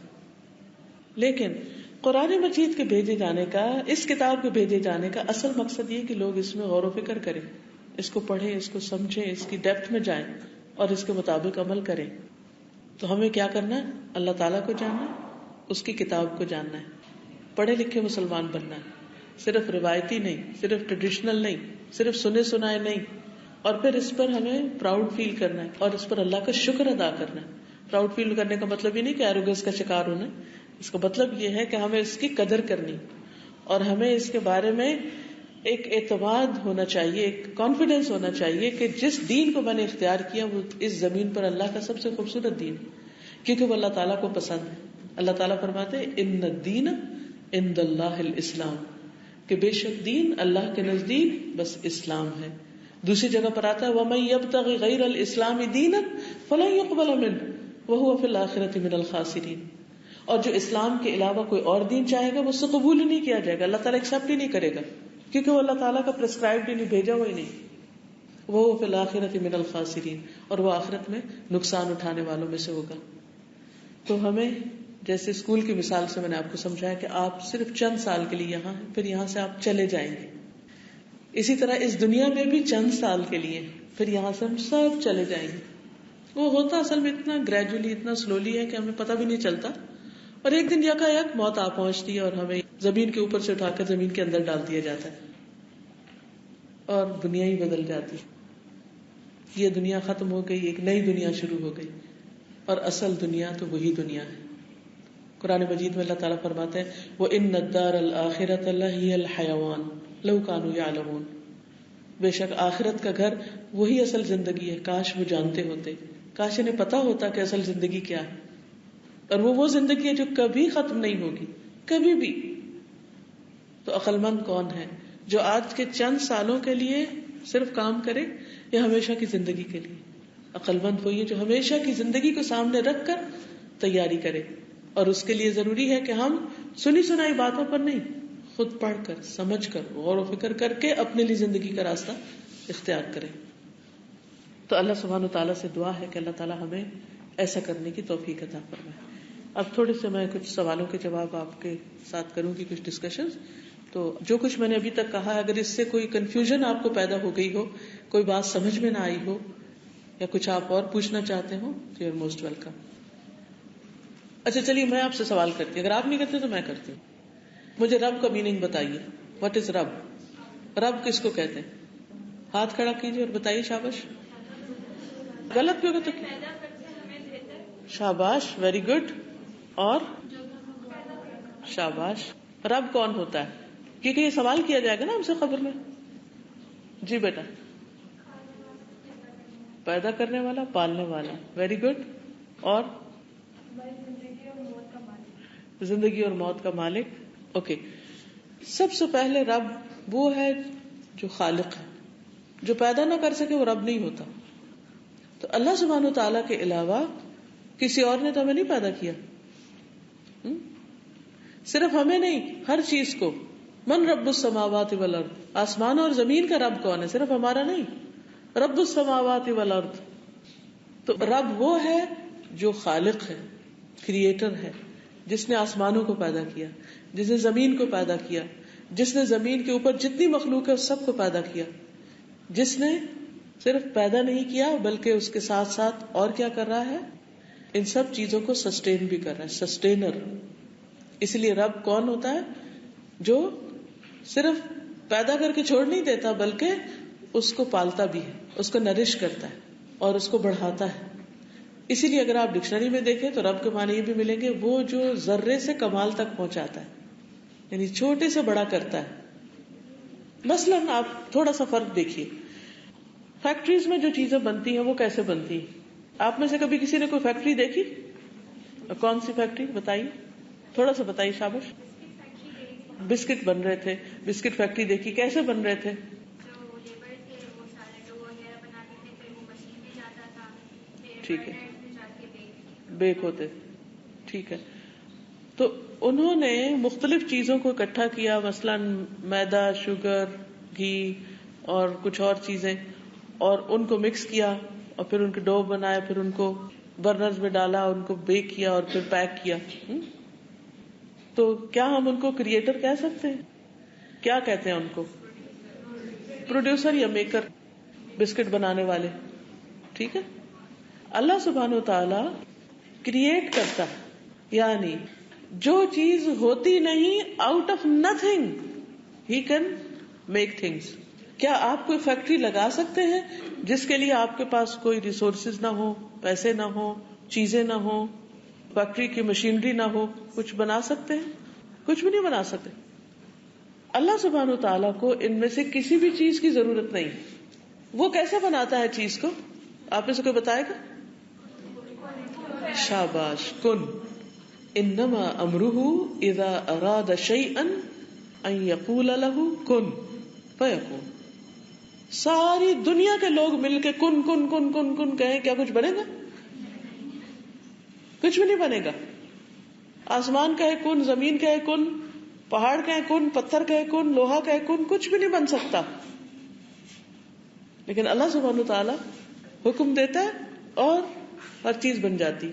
Speaker 1: لیکن قرآن مجید کے بھیجے جانے کا، اس کتاب کے بھیجے جانے کا اصل مقصد یہ کہ لوگ اس میں غور و فکر کریں، اس کو پڑھیں، اس کو سمجھیں، اس کی ڈیپتھ میں جائیں اور اس کے مطابق عمل کریں. تو ہمیں کیا کرنا ہے؟ اللہ تعالیٰ کو جاننا ہے، اس کی کتاب کو جاننا ہے، پڑھے لکھے مسلمان بننا ہے. صرف روایتی نہیں، صرف ٹریڈیشنل نہیں، صرف سنے سنائے نہیں. اور پھر اس پر ہمیں پراؤڈ فیل کرنا ہے اور اس پر اللہ کا شکر ادا کرنا ہے. پراؤڈ فیل کرنے کا مطلب یہ نہیں کہ ایروگنس کا شکار ہونا، اس کا مطلب یہ ہے کہ ہمیں اس کی قدر کرنی اور ہمیں اس کے بارے میں ایک اعتماد ہونا چاہیے، ایک کانفیڈینس ہونا چاہیے کہ جس دین کو میں نے اختیار کیا وہ اس زمین پر اللہ کا سب سے خوبصورت دین، کیونکہ وہ اللہ تعالیٰ کو پسند ہے. اللہ تعالیٰ فرماتے ہیں ان الدین عند اللہ الاسلام، کہ بے شک دین اللہ کے نزدیک بس اسلام ہے. دوسری جگہ پر آتا ہے وَمَن يَبْتَغِ غَيْرَ الْإِسْلَامِ دِينًا فَلَن يُقْبَلَ مِنْهُ وَهُوَ فِي الْآخِرَةِ مِنَ الْخَاسِرِينَ. اور جو اسلام کے علاوہ کوئی اور دین چاہے گا وہ اس سے قبول ہی نہیں کیا جائے گا، اللہ تعالیٰ ایکسپٹ ہی نہیں کرے گا، کیونکہ وہ اللہ تعالیٰ کا پرسکرائبڈ ہی نہیں، بھیجا ہوا ہی نہیں. وَهُوَ فِي الْآخِرَةِ مِنَ الْخَاسِرِينَ، اور وہ آخرت میں نقصان اٹھانے والوں میں سے ہوگا. تو ہمیں جیسے اسکول کی مثال سے میں نے آپ کو سمجھایا کہ آپ صرف چند سال کے لیے یہاں ہیں، پھر یہاں سے آپ چلے جائیں گے. اسی طرح اس دنیا میں بھی چند سال کے لیے، پھر یہاں سے ہم سب چلے جائیں گے. وہ ہوتا اصل میں اتنا گریجولی، اتنا سلولی ہے کہ ہمیں پتہ بھی نہیں چلتا، اور ایک دن یکا یک موت آ پہنچتی ہے اور ہمیں زمین کے اوپر سے اٹھا کر زمین کے اندر ڈال دیا جاتا ہے اور دنیا ہی بدل جاتی. یہ دنیا ختم ہو گئی، ایک نئی دنیا شروع ہو گئی، اور اصل دنیا تو وہی دنیا ہے. قرآن مجید میں اللہ تعالیٰ فرماتے ہیں وَإِنَّ الدَّارَ الْآخِرَةَ لَهِيَ الْحَيَوَانُ لَوْ كَانُوا يَعْلَمُونَ. بے شک آخرت کا گھر وہی اصل زندگی ہے، کاش وہ جانتے ہوتے، کاش انہیں پتا ہوتا کہ اصل زندگی کیا ہے. اور وہ زندگی ہے جو کبھی ختم نہیں ہوگی، کبھی بھی. تو عقل مند کون ہے جو آج کے چند سالوں کے لیے صرف کام کرے یا ہمیشہ کی زندگی کے لیے؟ عقل مند وہی ہے جو ہمیشہ کی زندگی کو سامنے رکھ کر تیاری کرے. اور اس کے لیے ضروری ہے کہ ہم سنی سنائی باتوں پر نہیں، خود پڑھ کر، سمجھ کر، غور و فکر کر کے اپنے لیے زندگی کا راستہ اختیار کریں. تو اللہ سبحانہ وتعالیٰ سے دعا ہے کہ اللہ تعالیٰ ہمیں ایسا کرنے کی توفیق عطا فرمائے. اب تھوڑے سے میں کچھ سوالوں کے جواب آپ کے ساتھ کروں گی، کچھ ڈسکشنز. تو جو کچھ میں نے ابھی تک کہا ہے، اگر اس سے کوئی کنفیوژن آپ کو پیدا ہو گئی ہو، کوئی بات سمجھ میں نہ آئی ہو، یا کچھ آپ اور پوچھنا چاہتے ہو تو یو آر موسٹ ویلکم. اچھا چلیے میں آپ سے سوال کرتی ہوں، اگر آپ نہیں کرتے تو میں کرتی ہوں. مجھے رب کا میننگ بتائیے. واٹ از رب؟ رب کس کو کہتے ہیں؟ ہاتھ کھڑا کیجیے اور بتائیے. شاباش. غلط بھی ہوگا تو شاباش، ویری گڈ. اور شاباش. رب کون ہوتا ہے؟ کیونکہ یہ سوال کیا جائے گا نا ہم سے خبر میں. جی بیٹا. پیدا کرنے والا، پالنے والا. Very good. اور زندگی اور موت کا مالک. اوکے. سب سے پہلے رب وہ ہے جو خالق ہے. جو پیدا نہ کر سکے وہ رب نہیں ہوتا. تو اللہ سبحانہ و تعالیٰ کے علاوہ کسی اور نے تو ہمیں نہیں پیدا کیا. صرف ہمیں نہیں، ہر چیز کو. من رب السماوات والارض، آسمان اور زمین کا رب کون ہے؟ صرف ہمارا نہیں، رب السماوات والارض. تو رب وہ ہے جو خالق ہے، کریٹر ہے، جس نے آسمانوں کو پیدا کیا، جس نے زمین کو پیدا کیا، جس نے زمین کے اوپر جتنی مخلوق ہے اس سب کو پیدا کیا، جس نے صرف پیدا نہیں کیا بلکہ اس کے ساتھ ساتھ اور کیا کر رہا ہے؟ ان سب چیزوں کو سسٹین بھی کر رہا ہے. سسٹینر. اس لیے رب کون ہوتا ہے؟ جو صرف پیدا کر کے چھوڑ نہیں دیتا بلکہ اس کو پالتا بھی ہے، اس کو نرش کرتا ہے اور اس کو بڑھاتا ہے. اسی لیے اگر آپ ڈکشنری میں دیکھیں تو رب کے معنی یہ بھی ملیں گے، وہ جو ذرے سے کمال تک پہنچاتا ہے، یعنی چھوٹے سے بڑا کرتا ہے. مثلاً آپ تھوڑا سا فرق دیکھیے، فیکٹریز میں جو چیزیں بنتی ہیں وہ کیسے بنتی ہیں؟ آپ میں سے کبھی کسی نے کوئی فیکٹری دیکھی؟ کون سی فیکٹری بتائیے، تھوڑا سا بتائیے. شاباش. بسکٹ بن رہے تھے, بسکٹ فیکٹری دیکھی, کیسے بن رہے تھے؟ ٹھیک ہے, بیک ہوتے, ٹھیک ہے. تو انہوں نے مختلف چیزوں کو اکٹھا کیا, مثلاً میدا, شوگر, گھی اور کچھ اور چیزیں, اور ان کو مکس کیا اور پھر ان کے ڈو بنائے, پھر ان کو برنرز میں ڈالا, ان کو بیک کیا اور پھر پیک کیا. تو کیا ہم ان کو کریٹر کہہ سکتے ہیں؟ کیا کہتے ہیں ان کو؟ پروڈیوسر یا میکر, بسکٹ بنانے والے. ٹھیک ہے. اللہ سبحانہ و تعالی کریٹ کرتا, یعنی جو چیز ہوتی نہیں, out of nothing he can make things. کیا آپ کوئی فیکٹری لگا سکتے ہیں جس کے لیے آپ کے پاس کوئی ریسورسز نہ ہو, پیسے نہ ہو, چیزیں نہ ہو, فیکٹری کی مشینری نہ ہو؟ کچھ بنا سکتے ہیں؟ کچھ بھی نہیں بنا سکتے. اللہ سبحانہ تعالیٰ کو ان میں سے کسی بھی چیز کی ضرورت نہیں. وہ کیسے بناتا ہے چیز کو؟ آپ میں سے کوئی بتائے گا؟ شاباش, کن. انما امرہ اذا اراد شیئا ان یقول له کن فیکون. ساری دنیا کے لوگ مل کے کن کن کن کن کن کہیں, کیا کچھ بنے گا؟ کچھ بھی نہیں بنے گا. آسمان کہے کن, زمین کہے کن, پہاڑ کہے کن, پتھر کہے کن, لوہا کہے کن, کچھ بھی نہیں بن سکتا. لیکن اللہ سبحانہ تعالی حکم دیتا ہے اور ہر چیز بن جاتی.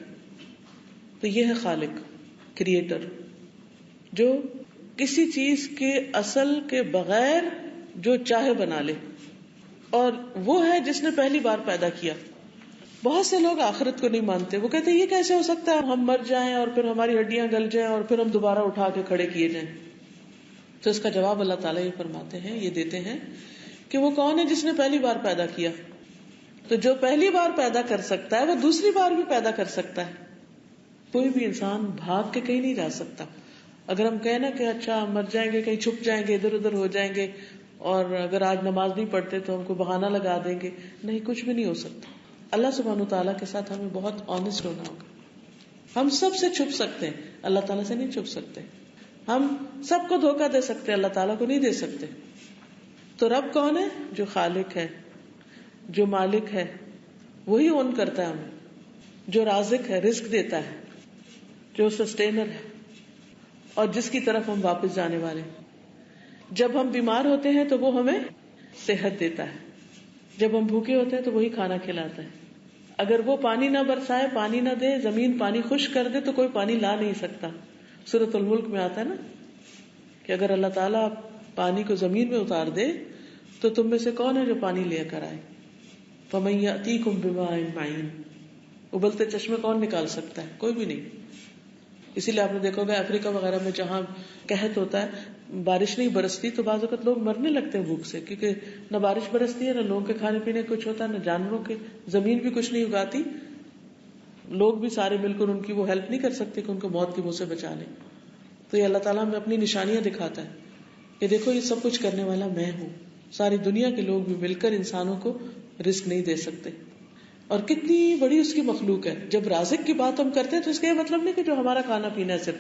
Speaker 1: تو یہ ہے خالق, کریٹر, جو کسی چیز کے اصل کے بغیر جو چاہے بنا لے, اور وہ ہے جس نے پہلی بار پیدا کیا. بہت سے لوگ آخرت کو نہیں مانتے. وہ کہتے ہیں یہ کیسے ہو سکتا ہے, ہم مر جائیں اور پھر ہماری ہڈیاں گل جائیں اور پھر ہم دوبارہ اٹھا کے کھڑے کیے جائیں. تو اس کا جواب اللہ تعالیٰ یہ فرماتے ہیں, یہ دیتے ہیں کہ وہ کون ہے جس نے پہلی بار پیدا کیا. تو جو پہلی بار پیدا کر سکتا ہے وہ دوسری بار بھی پیدا کر سکتا ہے. کوئی بھی انسان بھاگ کے کہیں نہیں جا سکتا. اگر ہم کہیں نا کہ اچھا ہم مر جائیں گے, کہیں چھپ جائیں گے, ادھر ادھر ہو جائیں گے, اور اگر آج نماز نہیں پڑھتے تو ہم کو بہانہ لگا دیں گے, نہیں, کچھ بھی نہیں ہو سکتا. اللہ سبحانہ تعالیٰ کے ساتھ ہمیں بہت آنےسٹ ہونا ہوگا. ہم سب سے چھپ سکتے ہیں, اللہ تعالیٰ سے نہیں چھپ سکتے. ہم سب کو دھوکہ دے سکتے ہیں, اللہ تعالیٰ کو نہیں دے سکتے. تو رب کون ہے؟ جو خالق ہے, جو مالک ہے, وہی اون کرتا ہے ہمیں, جو رازق ہے, رزق دیتا ہے, جو سسٹینر ہے, اور جس کی طرف ہم واپس جانے والے ہیں. جب ہم بیمار ہوتے ہیں تو وہ ہمیں صحت دیتا ہے. جب ہم بھوکے ہوتے ہیں تو وہی کھانا کھلاتا ہے. اگر وہ پانی نہ برسائے, پانی نہ دے, زمین پانی خشک کر دے تو کوئی پانی لا نہیں سکتا. سورۃ الملک میں آتا ہے نا کہ اگر اللہ تعالیٰ پانی کو زمین میں اتار دے تو تم میں سے کون ہے جو پانی لے کر آئے؟ فَمَن يَأْتِيكُم بِمَاءٍ مَّعِينٍ. ابلتے چشمے کون نکال سکتا ہے؟ کوئی بھی نہیں. اسی لیے آپ نے دیکھا ہوگا افریقہ وغیرہ میں جہاں قحط ہوتا ہے, بارش نہیں برستی تو بعض اوقات لوگ مرنے لگتے ہیں بھوک سے, کیونکہ نہ بارش برستی ہے, نہ لوگوں کے کھانے پینے کچھ ہوتا ہے, نہ جانوروں کے, زمین بھی کچھ نہیں اگاتی. لوگ بھی سارے مل کر ان کی وہ ہیلپ نہیں کر سکتے کہ ان کو موت کے منہ سے بچا لیں. تو یہ اللہ تعالیٰ ہمیں اپنی نشانیاں دکھاتا ہے کہ دیکھو یہ سب کچھ کرنے والا میں ہوں. ساری دنیا کے لوگ بھی مل کر انسانوں کو رزق نہیں دے سکتے. اور کتنی بڑی اس کی مخلوق ہے. جب رازق کی بات ہم کرتے ہیں تو اس کا یہ مطلب نہیں کہ جو ہمارا کھانا پینا ہے صرف.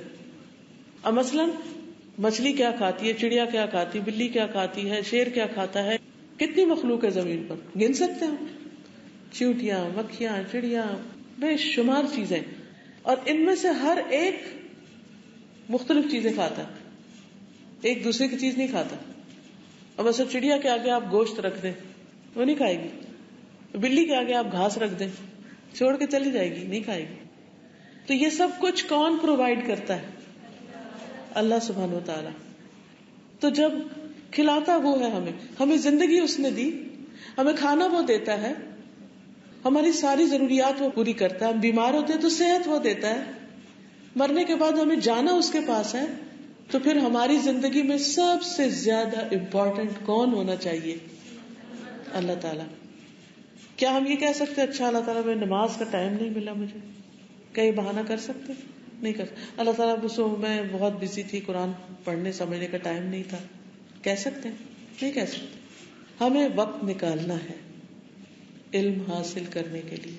Speaker 1: اب مثلاً مچھلی کیا کھاتی ہے, چڑیا کیا کھاتی, بلی کیا کھاتی ہے, شیر کیا کھاتا ہے, کتنی مخلوق ہے زمین پر, گن سکتے ہیں ہم؟ چیونٹیاں, مکھیاں, چڑیا, بے شمار چیزیں, اور ان میں سے ہر ایک مختلف چیزیں کھاتا ہے, ایک دوسرے کی چیز نہیں کھاتا. اب ایسا چڑیا کے آگے آپ گوشت رکھ دیں وہ نہیں کھائے گی. بلی کے آگے آپ گھاس رکھ دیں چھوڑ کے چلی جائے گی, نہیں کھائے گی. تو یہ سب کچھ کون پرووائڈ کرتا ہے؟ اللہ سبحانہ و تعالی. تو جب کھلاتا وہ ہے ہمیں زندگی اس نے دی, ہمیں کھانا وہ دیتا ہے, ہماری ساری ضروریات وہ پوری کرتا ہے. ہم بیمار ہوتے ہیں تو صحت وہ دیتا ہے, مرنے کے بعد ہمیں جانا اس کے پاس ہے. تو پھر ہماری زندگی میں سب سے زیادہ امپورٹنٹ کون ہونا چاہیے؟ اللہ تعالیٰ. کیا ہم یہ کہہ سکتے اچھا اللہ تعالیٰ میں نماز کا ٹائم نہیں ملا مجھے, کہیں بہانہ کر سکتے؟ نہیں کر. اللہ تعالیٰ میں بہت بزی تھی, قرآن پڑھنے سمجھنے کا ٹائم نہیں تھا, کہہ سکتے؟ نہیں کہہ سکتے. ہمیں وقت نکالنا ہے علم حاصل کرنے کے لیے.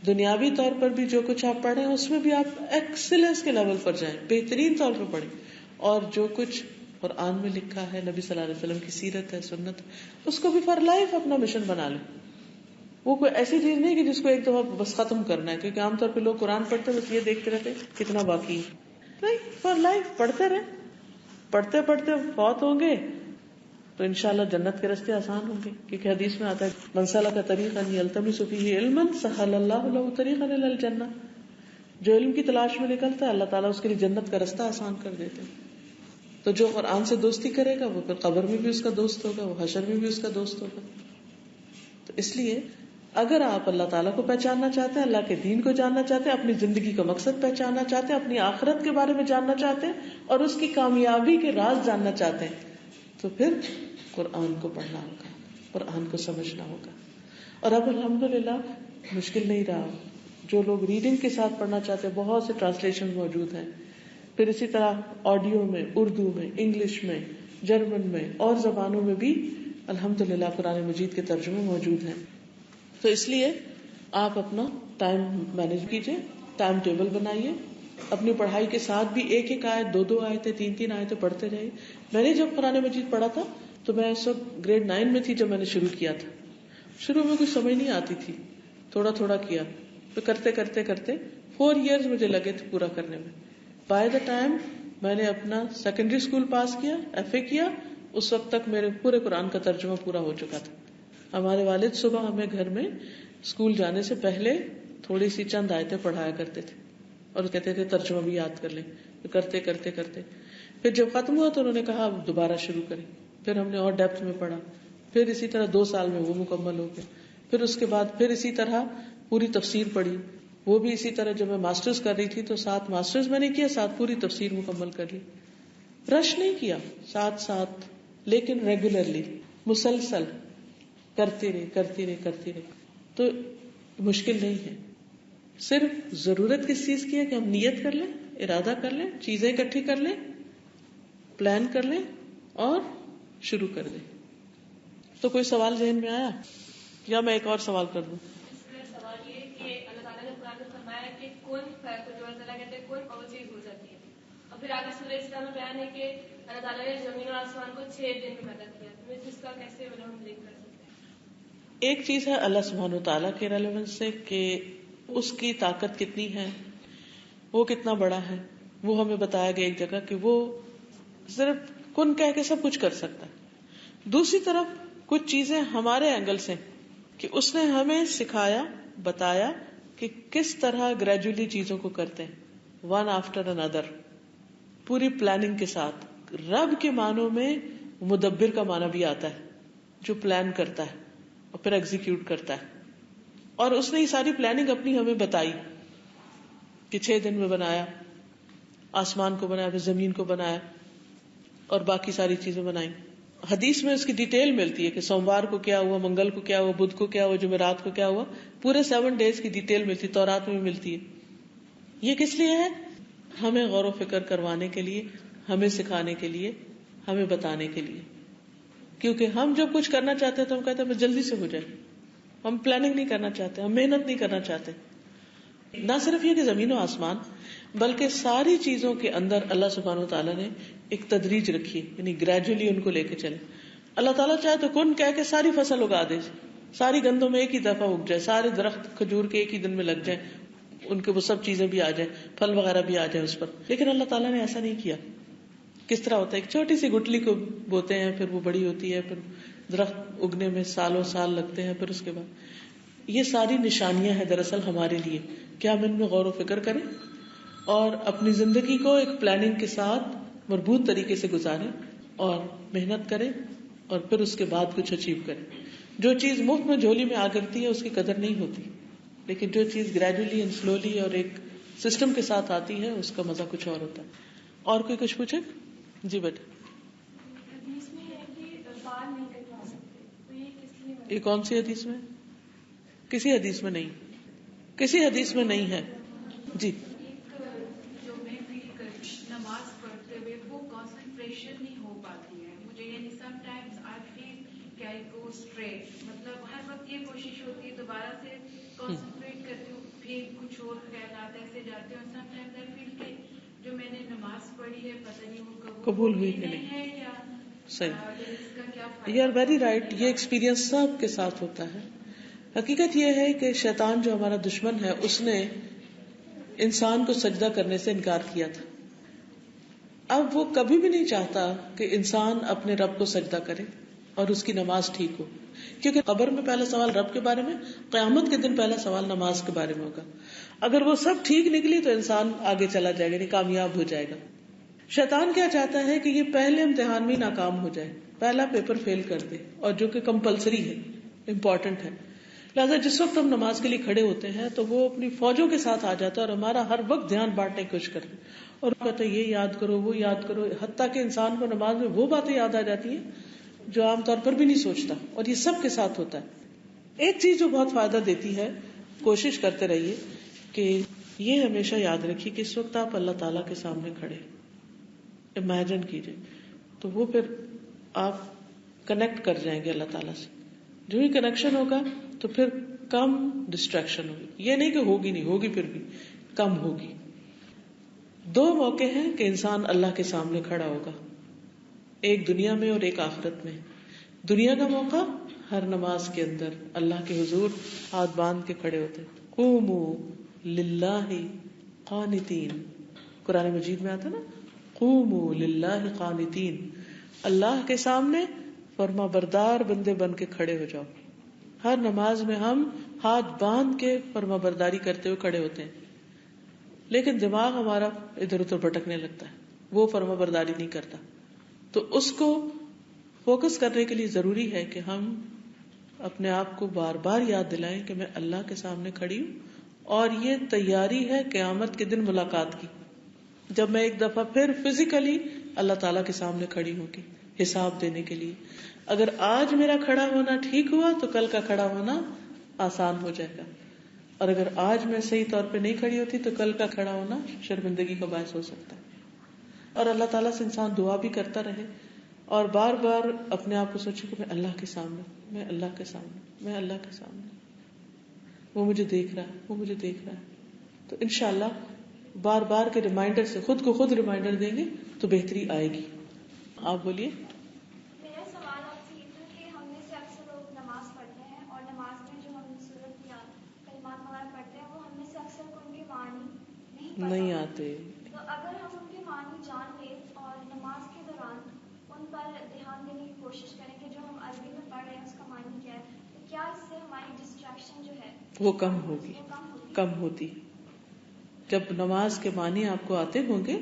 Speaker 1: دنیاوی طور پر بھی جو کچھ آپ پڑھیں اس میں بھی آپ ایکسلنس کے لیول پر جائیں, بہترین طور پر پڑھیں, اور جو کچھ قرآن میں لکھا ہے، نبی صلی اللہ علیہ وسلم کی سیرت ہے، سنت، اس کو بھی فار لائف اپنا مشن بنا لیں. وہ کوئی ایسی چیز نہیں کہ جس کو ایک دفعہ بس ختم کرنا ہے، کیونکہ عام طور پہ لوگ قرآن پڑھتے ہیں بس یہ دیکھتے رہتے کتنا باقی ہے. نہیں، فار لائف پڑھتے رہے. پڑھتے پڑھتے فوت ہوں گے تو انشاءاللہ جنت کے راستے آسان ہوں گے، کیونکہ حدیث میں آتا ہے من سلک طریقا یلتمس فیہ علما سہل اللہ لہ طریقا الی الجنہ. جو علم کی تلاش میں نکلتا ہے اللہ تعالیٰ اس کے لیے جنت کا راستہ آسان کر دیتے ہیں. تو جو قرآن سے دوستی کرے گا وہ پھر قبر میں بھی اس کا دوست ہوگا، وہ حشر میں بھی اس کا دوست ہوگا. تو اس لیے اگر آپ اللہ تعالیٰ کو پہچاننا چاہتے ہیں، اللہ کے دین کو جاننا چاہتے ہیں، اپنی زندگی کا مقصد پہچاننا چاہتے ہیں، اپنی آخرت کے بارے میں جاننا چاہتے ہیں اور اس کی کامیابی کے راز جاننا چاہتے ہیں، تو پھر قرآن کو پڑھنا ہوگا، قرآن کو سمجھنا ہوگا. اور اب الحمدللہ مشکل نہیں رہا. جو لوگ ریڈنگ کے ساتھ پڑھنا چاہتے ہیں بہت سے ٹرانسلیشن موجود ہیں. پھر اسی طرح آڈیو میں، اردو میں، انگلش میں، جرمن میں اور زبانوں میں بھی الحمدللہ قرآن مجید کے ترجمے موجود ہیں. تو اس لیے آپ اپنا ٹائم مینج کیجئے، ٹائم ٹیبل بنائیے. اپنی پڑھائی کے ساتھ بھی ایک ایک آیت، دو دو آیتیں، تین تین آیتیں پڑھتے رہیے. میں نے جب قرآن مجید پڑھا تھا تو میں اس وقت گریڈ 9 میں تھی جب میں نے شروع کیا تھا. شروع میں کچھ سمجھ نہیں آتی تھی، تھوڑا تھوڑا کیا، تو کرتے کرتے کرتے 4 ایئرز مجھے لگے تھے پورا کرنے میں. بائی دا ٹائم میں نے اپنا سیکنڈری اسکول پاس کیا، FA کیا، اس وقت تک میرے پورے قرآن کا ترجمہ پورا ہو چکا تھا. ہمارے والد صبح ہمیں گھر میں اسکول جانے سے پہلے تھوڑی سی چند آیتیں پڑھایا کرتے تھے اور کہتے تھے ترجمہ بھی یاد کر لیں. کرتے کرتے کرتے پھر جب ختم ہوا تو انہوں نے کہا اب دوبارہ شروع کریں. پھر ہم نے اور ڈیپتھ میں پڑھا. پھر اسی طرح 2 سال میں وہ مکمل ہو گیا. پھر اس کے بعد پھر اسی طرح پوری تفسیر پڑھی. وہ بھی اسی طرح جب میں ماسٹرز کر رہی تھی تو 7 ماسٹرز میں نے کیا، 7 پوری تفسیر مکمل کر لی. رش نہیں کیا، ساتھ ساتھ، لیکن ریگولرلی، مسلسل کرتے رہے. تو مشکل نہیں ہے. صرف ضرورت کس چیز کی ہے کہ ہم نیت کر لیں، ارادہ کر لیں، چیزیں اکٹھی کر لیں، پلان کر لیں اور شروع کر دیں. تو کوئی سوال ذہن میں آیا یا میں ایک اور سوال کر دوں؟
Speaker 2: سوال یہ کہ اللہ تعالیٰ نے قرآن میں فرمایا کہ کون جو اللہ تعالیٰ کہتے ہیں کون اور چیز ہو جاتی ہے، اور پھر آگے سورہ اسراء میں بیان ہے کہ اللہ تعالیٰ نے زمین اور آسمان کو 6 دن میں پیدا کیا. تو اس کا کیسے ہم لنک کر سکتے ہیں؟
Speaker 1: ایک چیز ہے اللہ سبحانہ وتعالیٰ کے ریلیونس سے کہ اس کی طاقت کتنی ہے، وہ کتنا بڑا ہے. وہ ہمیں بتایا گیا ایک جگہ کہ وہ صرف کن کہہ کے سب کچھ کر سکتا ہے. دوسری طرف کچھ چیزیں ہمارے اینگل سے کہ اس نے ہمیں سکھایا، بتایا کہ کس طرح گریجولی چیزوں کو کرتے ہیں، ون آفٹر اندر، پوری پلاننگ کے ساتھ. رب کے معنوں میں مدبر کا معنی بھی آتا ہے، جو پلان کرتا ہے اور پھر ایگزیکیوٹ کرتا ہے. اور اس نے یہ ساری پلاننگ اپنی ہمیں بتائی کہ 6 دن میں بنایا، آسمان کو بنایا، پھر زمین کو بنایا اور باقی ساری چیزیں بنائی. حدیث میں اس کی ڈیٹیل ملتی ہے کہ سوموار کو کیا ہوا، منگل کو کیا ہوا، بدھ کو کیا ہوا، جمعرات کو کیا ہوا. پورے 7 ڈیز کی ڈیٹیل ملتی، تورات میں ملتی ہے. یہ کس لیے ہے؟ ہمیں غور و فکر کروانے کے لیے، ہمیں سکھانے کے لیے، ہمیں بتانے کے لیے. کیونکہ ہم جب کچھ کرنا چاہتے ہیں تو ہم کہتے ہیں بس جلدی سے ہو جائے. ہم پلاننگ نہیں کرنا چاہتے، ہم محنت نہیں کرنا چاہتے. نہ صرف یہ کہ زمین و آسمان، بلکہ ساری چیزوں کے اندر اللہ سبحانہ وتعالیٰ نے ایک تدریج رکھی ہے، یعنی گریجولی ان کو لے کے چلے. اللہ تعالیٰ چاہے تو کن کہہ کے ساری فصل اگا دے، ساری گندم ایک ہی دفعہ اگ جائے، سارے درخت کھجور کے ایک ہی دن میں لگ جائیں، ان کے وہ سب چیزیں بھی آ جائیں، پھل وغیرہ بھی آ جائیں اس پر. لیکن اللہ تعالیٰ نے ایسا نہیں کیا. کس طرح ہوتا ہے؟ ایک چھوٹی سی گٹلی کو بوتے ہیں، پھر وہ بڑی ہوتی ہے، پھر درخت اگنے میں سالوں سال لگتے ہیں. پھر اس کے بعد یہ ساری نشانیاں ہیں دراصل ہمارے لیے کہ ہم ان میں غور و فکر کریں اور اپنی زندگی کو ایک پلاننگ کے ساتھ مربوط طریقے سے گزاریں اور محنت کریں اور پھر اس کے بعد کچھ اچیو کریں. جو چیز مفت میں جھولی میں آ کرتی ہے اس کی قدر نہیں ہوتی، لیکن جو چیز گریجولی اینڈ سلولی اور ایک سسٹم کے ساتھ آتی ہے اس کا مزہ کچھ اور ہوتا ہے. اور کوئی کچھ پوچھے؟ جی بیٹا.
Speaker 2: حدیث میں ہے کہ بال نہیں کٹوا سکتے، تو یہ کس لیے؟
Speaker 1: یہ کون سی حدیث میں؟ کسی حدیث میں نہیں، کسی حدیث میں نہیں ہے. جی.
Speaker 3: جو میں فیل کرتی نماز پڑھتے ہوئے وہ کنسنٹریشن نہیں ہو پاتی ہے مجھے، یعنی سم ٹائمز آئی فیل کہ آئی گو اسٹریٹ، مطلب ہر وقت یہ کوشش ہوتی ہے دوبارہ سے کنسنٹریٹ کرتی ہوں، پھر کچھ اور خیالات ایسے جاتے ہیں. اور سم ٹائمز آئی فیل کہ جو میں نے نماز پڑھی ہے پتہ نہیں وہ
Speaker 1: قبول ہوئی کہ نہیں
Speaker 3: ہے یا
Speaker 1: صحیح.
Speaker 3: اس کا کیا
Speaker 1: یو آر ویری رائٹ. یہ ایکسپیرینس سب کے ساتھ ہوتا ہے. حقیقت یہ ہے کہ شیطان جو ہمارا دشمن ہے اس نے انسان کو سجدہ کرنے سے انکار کیا تھا. اب وہ کبھی بھی نہیں چاہتا کہ انسان اپنے رب کو سجدہ کرے اور اس کی نماز ٹھیک ہو, کیونکہ قبر میں پہلا سوال رب کے بارے میں, قیامت کے دن پہلا سوال نماز کے بارے میں ہوگا. اگر وہ سب ٹھیک نکلی تو انسان آگے چلا جائے گا, یعنی کامیاب ہو جائے گا. شیطان کیا چاہتا ہے کہ یہ پہلے امتحان میں ناکام ہو جائے, پہلا پیپر فیل کر دے, اور جو کہ کمپلسری ہے, امپورٹنٹ ہے. لہٰذا جس وقت ہم نماز کے لیے کھڑے ہوتے ہیں تو وہ اپنی فوجوں کے ساتھ آ جاتا ہے اور ہمارا ہر وقت دھیان بانٹنے کی کوشش کرتے ہیں, اور کہتے ہیں یہ یاد کرو وہ یاد کرو, حتیٰ کہ انسان کو نماز میں وہ باتیں یاد آ جاتی ہیں جو عام طور پر بھی نہیں سوچتا, اور یہ سب کے ساتھ ہوتا ہے. ایک چیز جو بہت فائدہ دیتی ہے, کوشش کرتے رہیے کہ یہ ہمیشہ یاد رکھیے کہ اس وقت آپ اللہ تعالیٰ کے سامنے کھڑے, امیجن کیجئے, تو وہ پھر آپ کنیکٹ کر جائیں گے اللہ تعالیٰ سے. جو ہی کنیکشن ہوگا تو پھر کم ڈسٹریکشن ہوگی. یہ نہیں کہ ہوگی نہیں, ہوگی پھر بھی کم ہوگی. دو موقع ہیں کہ انسان اللہ کے سامنے کھڑا ہوگا, ایک دنیا میں اور ایک آخرت میں. دنیا کا موقع ہر نماز کے اندر اللہ کے حضور ہاتھ باندھ کے کھڑے ہوتے, قوموا للہ قانتین. قرآن مجید میں آتا نا, قوموا للہ قانتین, اللہ کے سامنے فرما بردار بندے بن کے کھڑے ہو جاؤ. ہر نماز میں ہم ہاتھ باندھ کے فرما برداری کرتے ہوئے کھڑے ہوتے ہیں, لیکن دماغ ہمارا ادھر ادھر بھٹکنے لگتا ہے, وہ فرما برداری نہیں کرتا. تو اس کو فوکس کرنے کے لیے ضروری ہے کہ ہم اپنے آپ کو بار بار یاد دلائیں کہ میں اللہ کے سامنے کھڑی ہوں, اور یہ تیاری ہے قیامت کے دن ملاقات کی, جب میں ایک دفعہ پھر فزیکلی اللہ تعالیٰ کے سامنے کھڑی ہوں گی حساب دینے کے لیے. اگر آج میرا کھڑا ہونا ٹھیک ہوا تو کل کا کھڑا ہونا آسان ہو جائے گا, اور اگر آج میں صحیح طور پہ نہیں کھڑی ہوتی تو کل کا کھڑا ہونا شرمندگی کا باعث ہو سکتا ہے. اور اللہ تعالیٰ سے انسان دعا بھی کرتا رہے اور بار بار اپنے آپ کو سوچے کہ میں اللہ کے سامنے, میں اللہ کے سامنے, میں اللہ کے سامنے, وہ مجھے دیکھ رہا ہے, وہ مجھے دیکھ رہا ہے. تو انشاءاللہ بار بار کے ریمائنڈر سے خود کو خود ریمائنڈر دیں گے تو بہتری آئے گی. آپ بولیے.
Speaker 4: میرا سوال آپ سے یہ تھا کہ ہم میں سے اکثر لوگ نماز پڑھتے ہیں, اور نماز میں جو ہم سورت یا کلمات وغیرہ پڑھتے ہیں وہ ہم میں سے اکثر کو ان کے معنی نہیں
Speaker 1: آتے.
Speaker 4: تو اگر ہم ان کے معنی جان لیں اور نماز کے دوران ان پر دھیان دینے کی کوشش کریں کہ جو ہم عربی میں پڑھ رہے ہیں اس کا معنی کیا ہے, تو کیا اس سے ہماری ڈسٹریکشن جو ہے
Speaker 1: وہ کم ہوگی, کم ہوتی. جب نماز کے معنی آپ کو آتے ہوں گے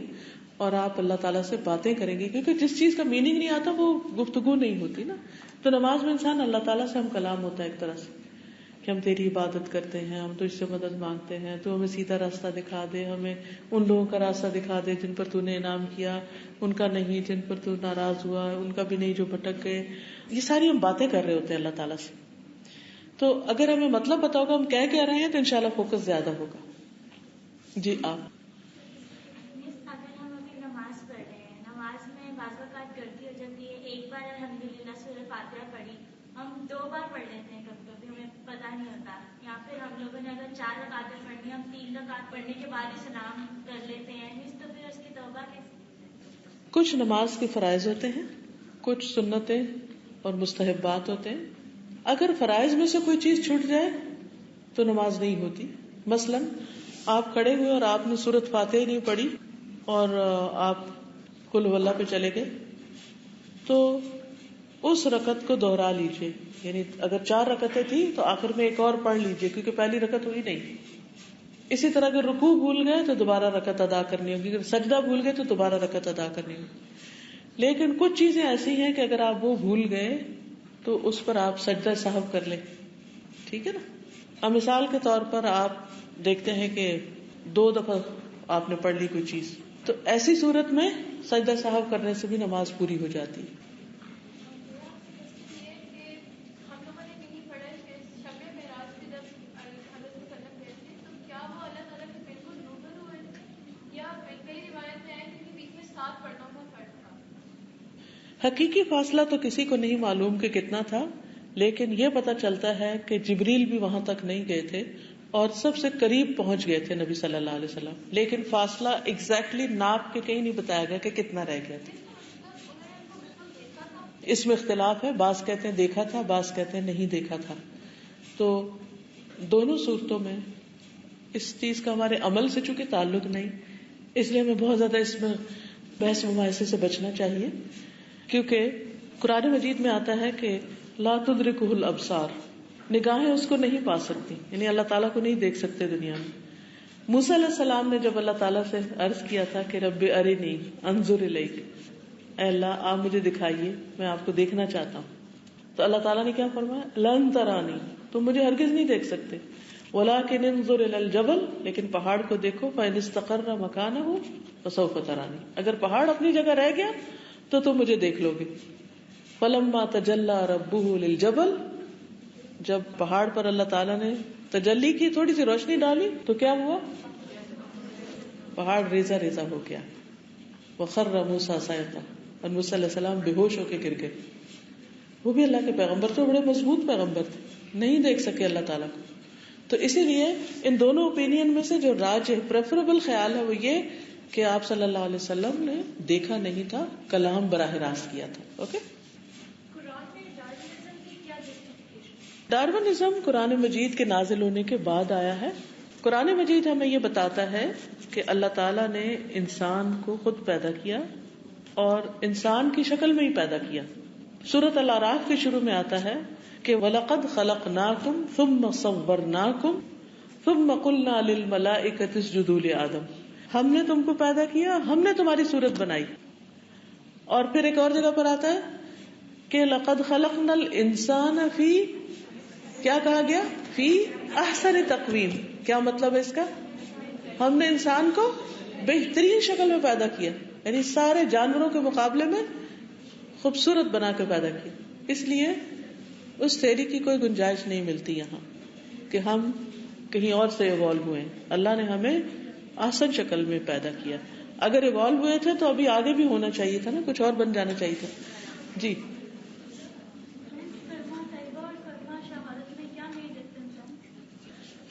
Speaker 1: اور آپ اللہ تعالیٰ سے باتیں کریں گے, کیونکہ جس چیز کا میننگ نہیں آتا وہ گفتگو نہیں ہوتی نا. تو نماز میں انسان اللہ تعالیٰ سے ہم کلام ہوتا ہے ایک طرح سے, کہ ہم تیری عبادت کرتے ہیں, ہم تو اس سے مدد مانگتے ہیں, تو ہمیں سیدھا راستہ دکھا دے, ہمیں ان لوگوں کا راستہ دکھا دے جن پر تو نے انعام کیا, ان کا نہیں جن پر تو ناراض ہوا, ان کا بھی نہیں جو بھٹک گئے. یہ ساری ہم باتیں کر رہے ہوتے ہیں اللہ تعالیٰ سے. تو اگر ہمیں مطلب پتا ہوگا ہم کہہ رہے ہیں تو انشاءاللہ فوکس زیادہ ہوگا. جی آپ.
Speaker 5: اگر ہم ابھی نماز پڑھ رہے ہیں, نماز میں بعض اوقات غلطی ہو جاتی ہے, ایک بار الحمدللہ سورہ فاتحہ پڑھی, ہم 2 بار پڑھ لیتے ہیں کبھی کبھی, ہمیں پتہ نہیں ہوتا, یا پھر ہم لوگوں نے اگر 4 رکعتیں پڑھنی, ہم 3 رکعت پڑھنے کے بعد ہی سلام کر لیتے ہیں, تو پھر اس کی توبہ کیسے؟
Speaker 1: کچھ نماز کے فرائض ہوتے ہیں, کچھ سنتیں اور مستحبات ہوتے ہیں. اگر فرائض میں سے کوئی چیز چھوٹ جائے تو نماز نہیں ہوتی. مثلاً آپ کھڑے ہوئے اور آپ نے سورۃ فاتحہ نہیں پڑھی اور آپ قل ہو اللہ پہ چلے گئے, تو اس رکعت کو دوہرا لیجئے. یعنی اگر 4 رکعتیں تھی تو آخر میں ایک اور پڑھ لیجئے, کیونکہ پہلی رکعت ہوئی نہیں. اسی طرح اگر رکوع بھول گئے تو دوبارہ رکعت ادا کرنی ہوگی, اگر سجدہ بھول گئے تو دوبارہ رکعت ادا کرنی ہوگی. لیکن کچھ چیزیں ایسی ہیں کہ اگر آپ وہ بھول گئے تو اس پر آپ سجدہ سہو کر لیں, ٹھیک ہے نا. اب مثال کے طور پر آپ دیکھتے ہیں کہ 2 دفعہ آپ نے پڑھ لی کوئی چیز, تو ایسی صورت میں سجدہ سہو کرنے سے بھی نماز پوری ہو جاتی ہے.
Speaker 2: ہم لوگوں نے نہیں پڑھا کہ شب معراج پہ جب حضرت وسلم گئے تھے تو کیا وہ اللہ تعالیٰ کے بالکل روبرو ہوئے تھے, یا کئی روایت میں آئے تھے کہ بیچ میں 7 پڑھنا کا فرق تھا.
Speaker 1: حقیقی فاصلہ تو کسی کو نہیں معلوم کہ کتنا تھا, لیکن یہ پتا چلتا ہے کہ جبریل بھی وہاں تک نہیں گئے تھے, اور سب سے قریب پہنچ گئے تھے نبی صلی اللہ علیہ وسلم، لیکن فاصلہ ایگزیکٹلی ناپ کے کہیں نہیں بتایا گیا کہ کتنا رہ گیا تھا. اس میں اختلاف ہے، بعض کہتے ہیں دیکھا تھا، بعض کہتے ہیں نہیں دیکھا تھا. تو دونوں صورتوں میں اس چیز کا ہمارے عمل سے چونکہ تعلق نہیں، اس لیے ہمیں بہت زیادہ اس میں بحث مباحثے سے بچنا چاہیے، کیونکہ قرآن مجید میں آتا ہے کہ لا تدرکہ الابصار، نگاہیں اس کو نہیں پا سکتی، یعنی اللہ تعالیٰ کو نہیں دیکھ سکتے دنیا میں. موسیٰ علیہ السلام نے جب اللہ تعالیٰ سے عرض کیا تھا کہ رب ارنی انظر الیک، اے اللہ آپ مجھے دکھائیے، میں آپ کو دیکھنا چاہتا ہوں، تو اللہ تعالیٰ نے کیا فرمایا؟ لن ترانی، تم مجھے ہرگز نہیں دیکھ سکتے، ولکن انظر الی الجبل، لیکن پہاڑ کو دیکھو، فإن استقر مکانہ فسوف ترانی، اگر پہاڑ اپنی جگہ رہ گیا تو تم مجھے دیکھ لو گے. فلما تجلی ربہ للجبل، جب پہاڑ پر اللہ تعالیٰ نے تجلی کی، تھوڑی سی روشنی ڈالی، تو کیا ہوا؟ پہاڑ ریزہ ریزہ ہو گیا. وخر موسیٰ صعقا، اور موسیٰ علیہ السلام بے ہوش ہو کے گر گئے. وہ بھی اللہ کے پیغمبر تھے، بڑے مضبوط پیغمبر تھے، نہیں دیکھ سکے اللہ تعالیٰ کو. تو اسی لیے ان دونوں اوپینین میں سے جو راجح پریفریبل خیال ہے وہ یہ کہ آپ صلی اللہ علیہ وسلم نے دیکھا نہیں تھا، کلام براہ راست کیا تھا. اوکے. ڈارونزم قرآن مجید کے نازل ہونے کے بعد آیا ہے. قرآن مجید ہمیں یہ بتاتا ہے کہ اللہ تعالیٰ نے انسان کو خود پیدا کیا اور انسان کی شکل میں ہی پیدا کیا. سورۃ الاعراف کے شروع میں آتا ہے کہ وَلَقَدْ خَلَقْنَاكُمْ ثُمَّ صَوَّرْنَاكُمْ ثُمَّ قُلْنَا لِلْمَلَائِكَةِ اسْجُدُوا لِآدَمَ، ہم نے تم کو پیدا کیا، ہم نے تمہاری صورت بنائی. اور پھر ایک اور جگہ پر آتا ہے کہ لَقَدْ خَلَقْنَا الْإِنسَانَ فِي، کیا کہا گیا؟ فی احسن تقویم. کیا مطلب ہے اس کا؟ ہم نے انسان کو بہترین شکل میں پیدا کیا، یعنی سارے جانوروں کے مقابلے میں خوبصورت بنا کے پیدا کیا. اس لیے اس تھیوری کی کوئی گنجائش نہیں ملتی یہاں کہ ہم کہیں اور سے ایوالو ہوئے. اللہ نے ہمیں احسن شکل میں پیدا کیا. اگر ایوالو ہوئے تھے تو ابھی آگے بھی ہونا چاہیے تھا نا، کچھ اور بن جانا چاہیے تھا. جی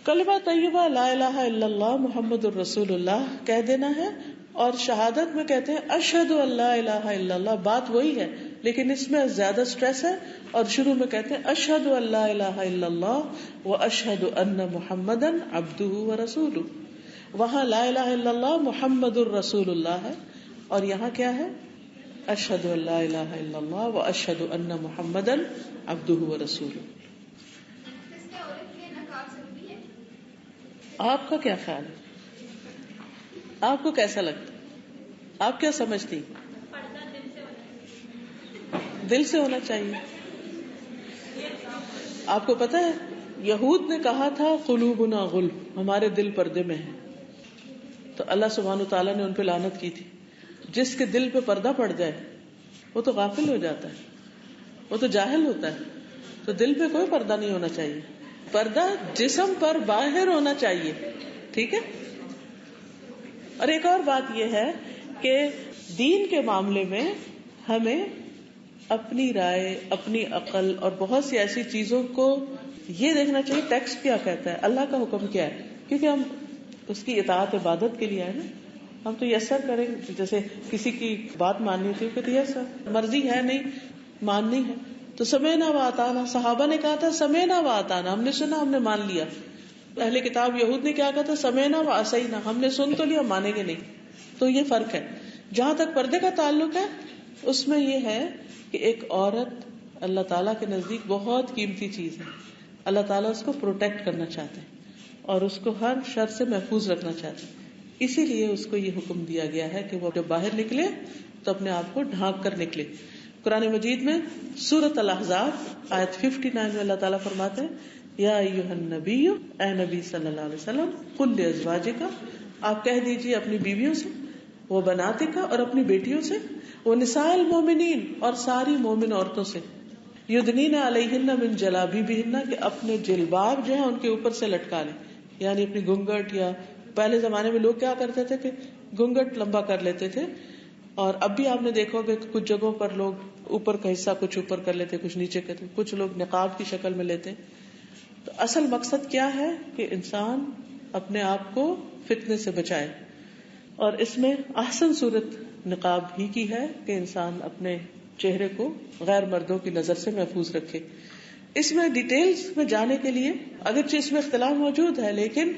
Speaker 1: کلمہ طیبہ لا الہ الا اللہ محمد الرسول اللہ کہہ دینا ہے، اور شہادت میں کہتے ہیں اشہد ان لا الہ الا اللہ. بات وہی ہے لیکن اس میں زیادہ سٹریس ہے، اور شروع میں کہتے ہیں اشہد ان لا الہ الا اللہ واشہد ان محمدا عبدہ ورسولہ. وہاں لا الہ الا اللہ محمد الرسول اللہ ہے، اور یہاں کیا ہے؟ اشہد ان لا الہ الا اللہ واشہد ان محمدا عبدہ ورسولہ. آپ کا کیا خیال ہے؟ آپ کو کیسا لگتا؟ آپ کیا سمجھتی؟ دل سے ہونا چاہیے. آپ کو پتا ہے یہود نے کہا تھا قلوبنا غلف، ہمارے دل پردے میں ہیں. تو اللہ سبحانہ تعالیٰ نے ان پہ لعنت کی تھی. جس کے دل پہ پردہ پڑ جائے وہ تو غافل ہو جاتا ہے، وہ تو جاہل ہوتا ہے. تو دل پہ کوئی پردہ نہیں ہونا چاہیے، پردہ جسم پر باہر ہونا چاہیے. ٹھیک ہے. اور ایک اور بات یہ ہے کہ دین کے معاملے میں ہمیں اپنی رائے، اپنی عقل اور بہت سی ایسی چیزوں کو یہ دیکھنا چاہیے ٹیکسٹ کیا کہتا ہے، اللہ کا حکم کیا ہے، کیونکہ ہم اس کی اطاعت عبادت کے لیے آئے نا. ہم تو یس سر کریں، جیسے کسی کی بات ماننی تھی کہ یس سر، مرضی ہے نہیں ماننی ہے تو سمعنا و اطعنا. صحابہ نے کہا تھا سمعنا و اطعنا، ہم نے سنا، ہم نے مان لیا. اہل کتاب یہود نے کیا کہا تھا؟ سمعنا و عصینا، ہم نے سن تو لیا، مانیں گے نہیں. تو یہ فرق ہے. جہاں تک پردے کا تعلق ہے اس میں یہ ہے کہ ایک عورت اللہ تعالیٰ کے نزدیک بہت قیمتی چیز ہے. اللہ تعالیٰ اس کو پروٹیکٹ کرنا چاہتے ہیں اور اس کو ہر شر سے محفوظ رکھنا چاہتے ہیں. اسی لیے اس کو یہ حکم دیا گیا ہے کہ وہ جب باہر نکلے تو اپنے آپ کو ڈھانک کر نکلے. قرآن مجید میں سورۃ الاحزاب آیت 59 میں اللہ تعالیٰ فرماتے ہیں یا ایھا النبی، اے نبی صلی اللہ علیہ وسلم، قل لازواجک، آپ کہہ دیجیے اپنی بیویوں سے، وہ بناتک، اور اپنی بیٹیوں سے، وہ نساء المومنین، اور ساری مومن عورتوں سے، یدنین علیہن من جلابیبہن، کہ اپنے جلباب جو ہے ان کے اوپر سے لٹکا لیں، یعنی اپنی گھونگھٹ. یا پہلے زمانے میں لوگ کیا کرتے تھے کہ گھونگھٹ لمبا کر لیتے تھے، اور اب بھی آپ نے دیکھا کہ کچھ جگہوں پر لوگ اوپر کا حصہ کچھ اوپر کر لیتے، کچھ نیچے کرتے، کچھ لوگ نقاب کی شکل میں لیتے. تو اصل مقصد کیا ہے کہ انسان اپنے آپ کو فتنے سے بچائے، اور اس میں احسن صورت نقاب ہی کی ہے کہ انسان اپنے چہرے کو غیر مردوں کی نظر سے محفوظ رکھے. اس میں ڈیٹیلز میں جانے کے لیے اگرچہ اس میں اختلاف موجود ہے، لیکن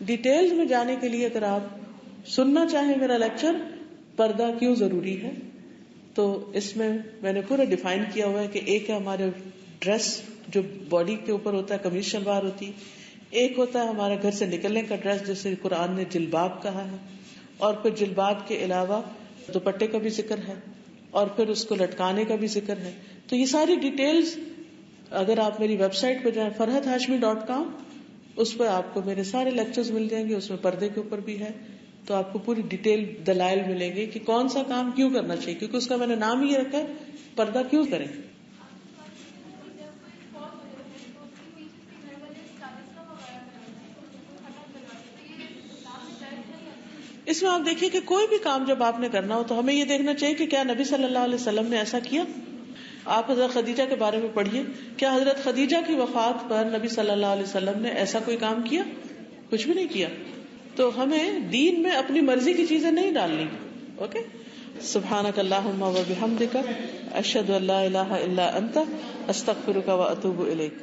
Speaker 1: ڈیٹیلز میں جانے کے لیے اگر آپ سننا چاہیں میرا لیکچر پردہ کیوں ضروری ہے، تو اس میں نے پورا ڈیفائن کیا ہوا ہے کہ ایک ہے ہمارے ڈریس جو باڈی کے اوپر ہوتا ہے، قمیص شلوار ہوتی ہے، ایک ہوتا ہے ہمارا گھر سے نکلنے کا ڈریس جسے قرآن نے جلباب کہا ہے، اور پھر جلباب کے علاوہ دوپٹے کا بھی ذکر ہے، اور پھر اس کو لٹکانے کا بھی ذکر ہے. تو یہ ساری ڈیٹیلز اگر آپ میری ویب سائٹ پہ جائیں farhathashmi.com، اس پہ آپ کو میرے سارے لیکچرز مل جائیں گے، اس میں پردے کے اوپر بھی ہے، تو آپ کو پوری ڈیٹیل دلائل ملیں گے کہ کون سا کام کیوں کرنا چاہیے، کیونکہ اس کا میں نے نام ہی رکھا ہے پردہ کیوں کریں. اس میں آپ دیکھیے کہ کوئی بھی کام جب آپ نے کرنا ہو تو ہمیں یہ دیکھنا چاہیے کہ کیا نبی صلی اللہ علیہ وسلم نے ایسا کیا. آپ حضرت خدیجہ کے بارے میں پڑھیے، کیا حضرت خدیجہ کی وفات پر نبی صلی اللہ علیہ وسلم نے ایسا کوئی کام کیا؟ کچھ بھی نہیں کیا. تو ہمیں دین میں اپنی مرضی کی چیزیں نہیں ڈالنی. اوکے، سبحانک اللہم و بحمدک، اشہد ان لا الہ الا انت، استغفرک و اتوب الیک.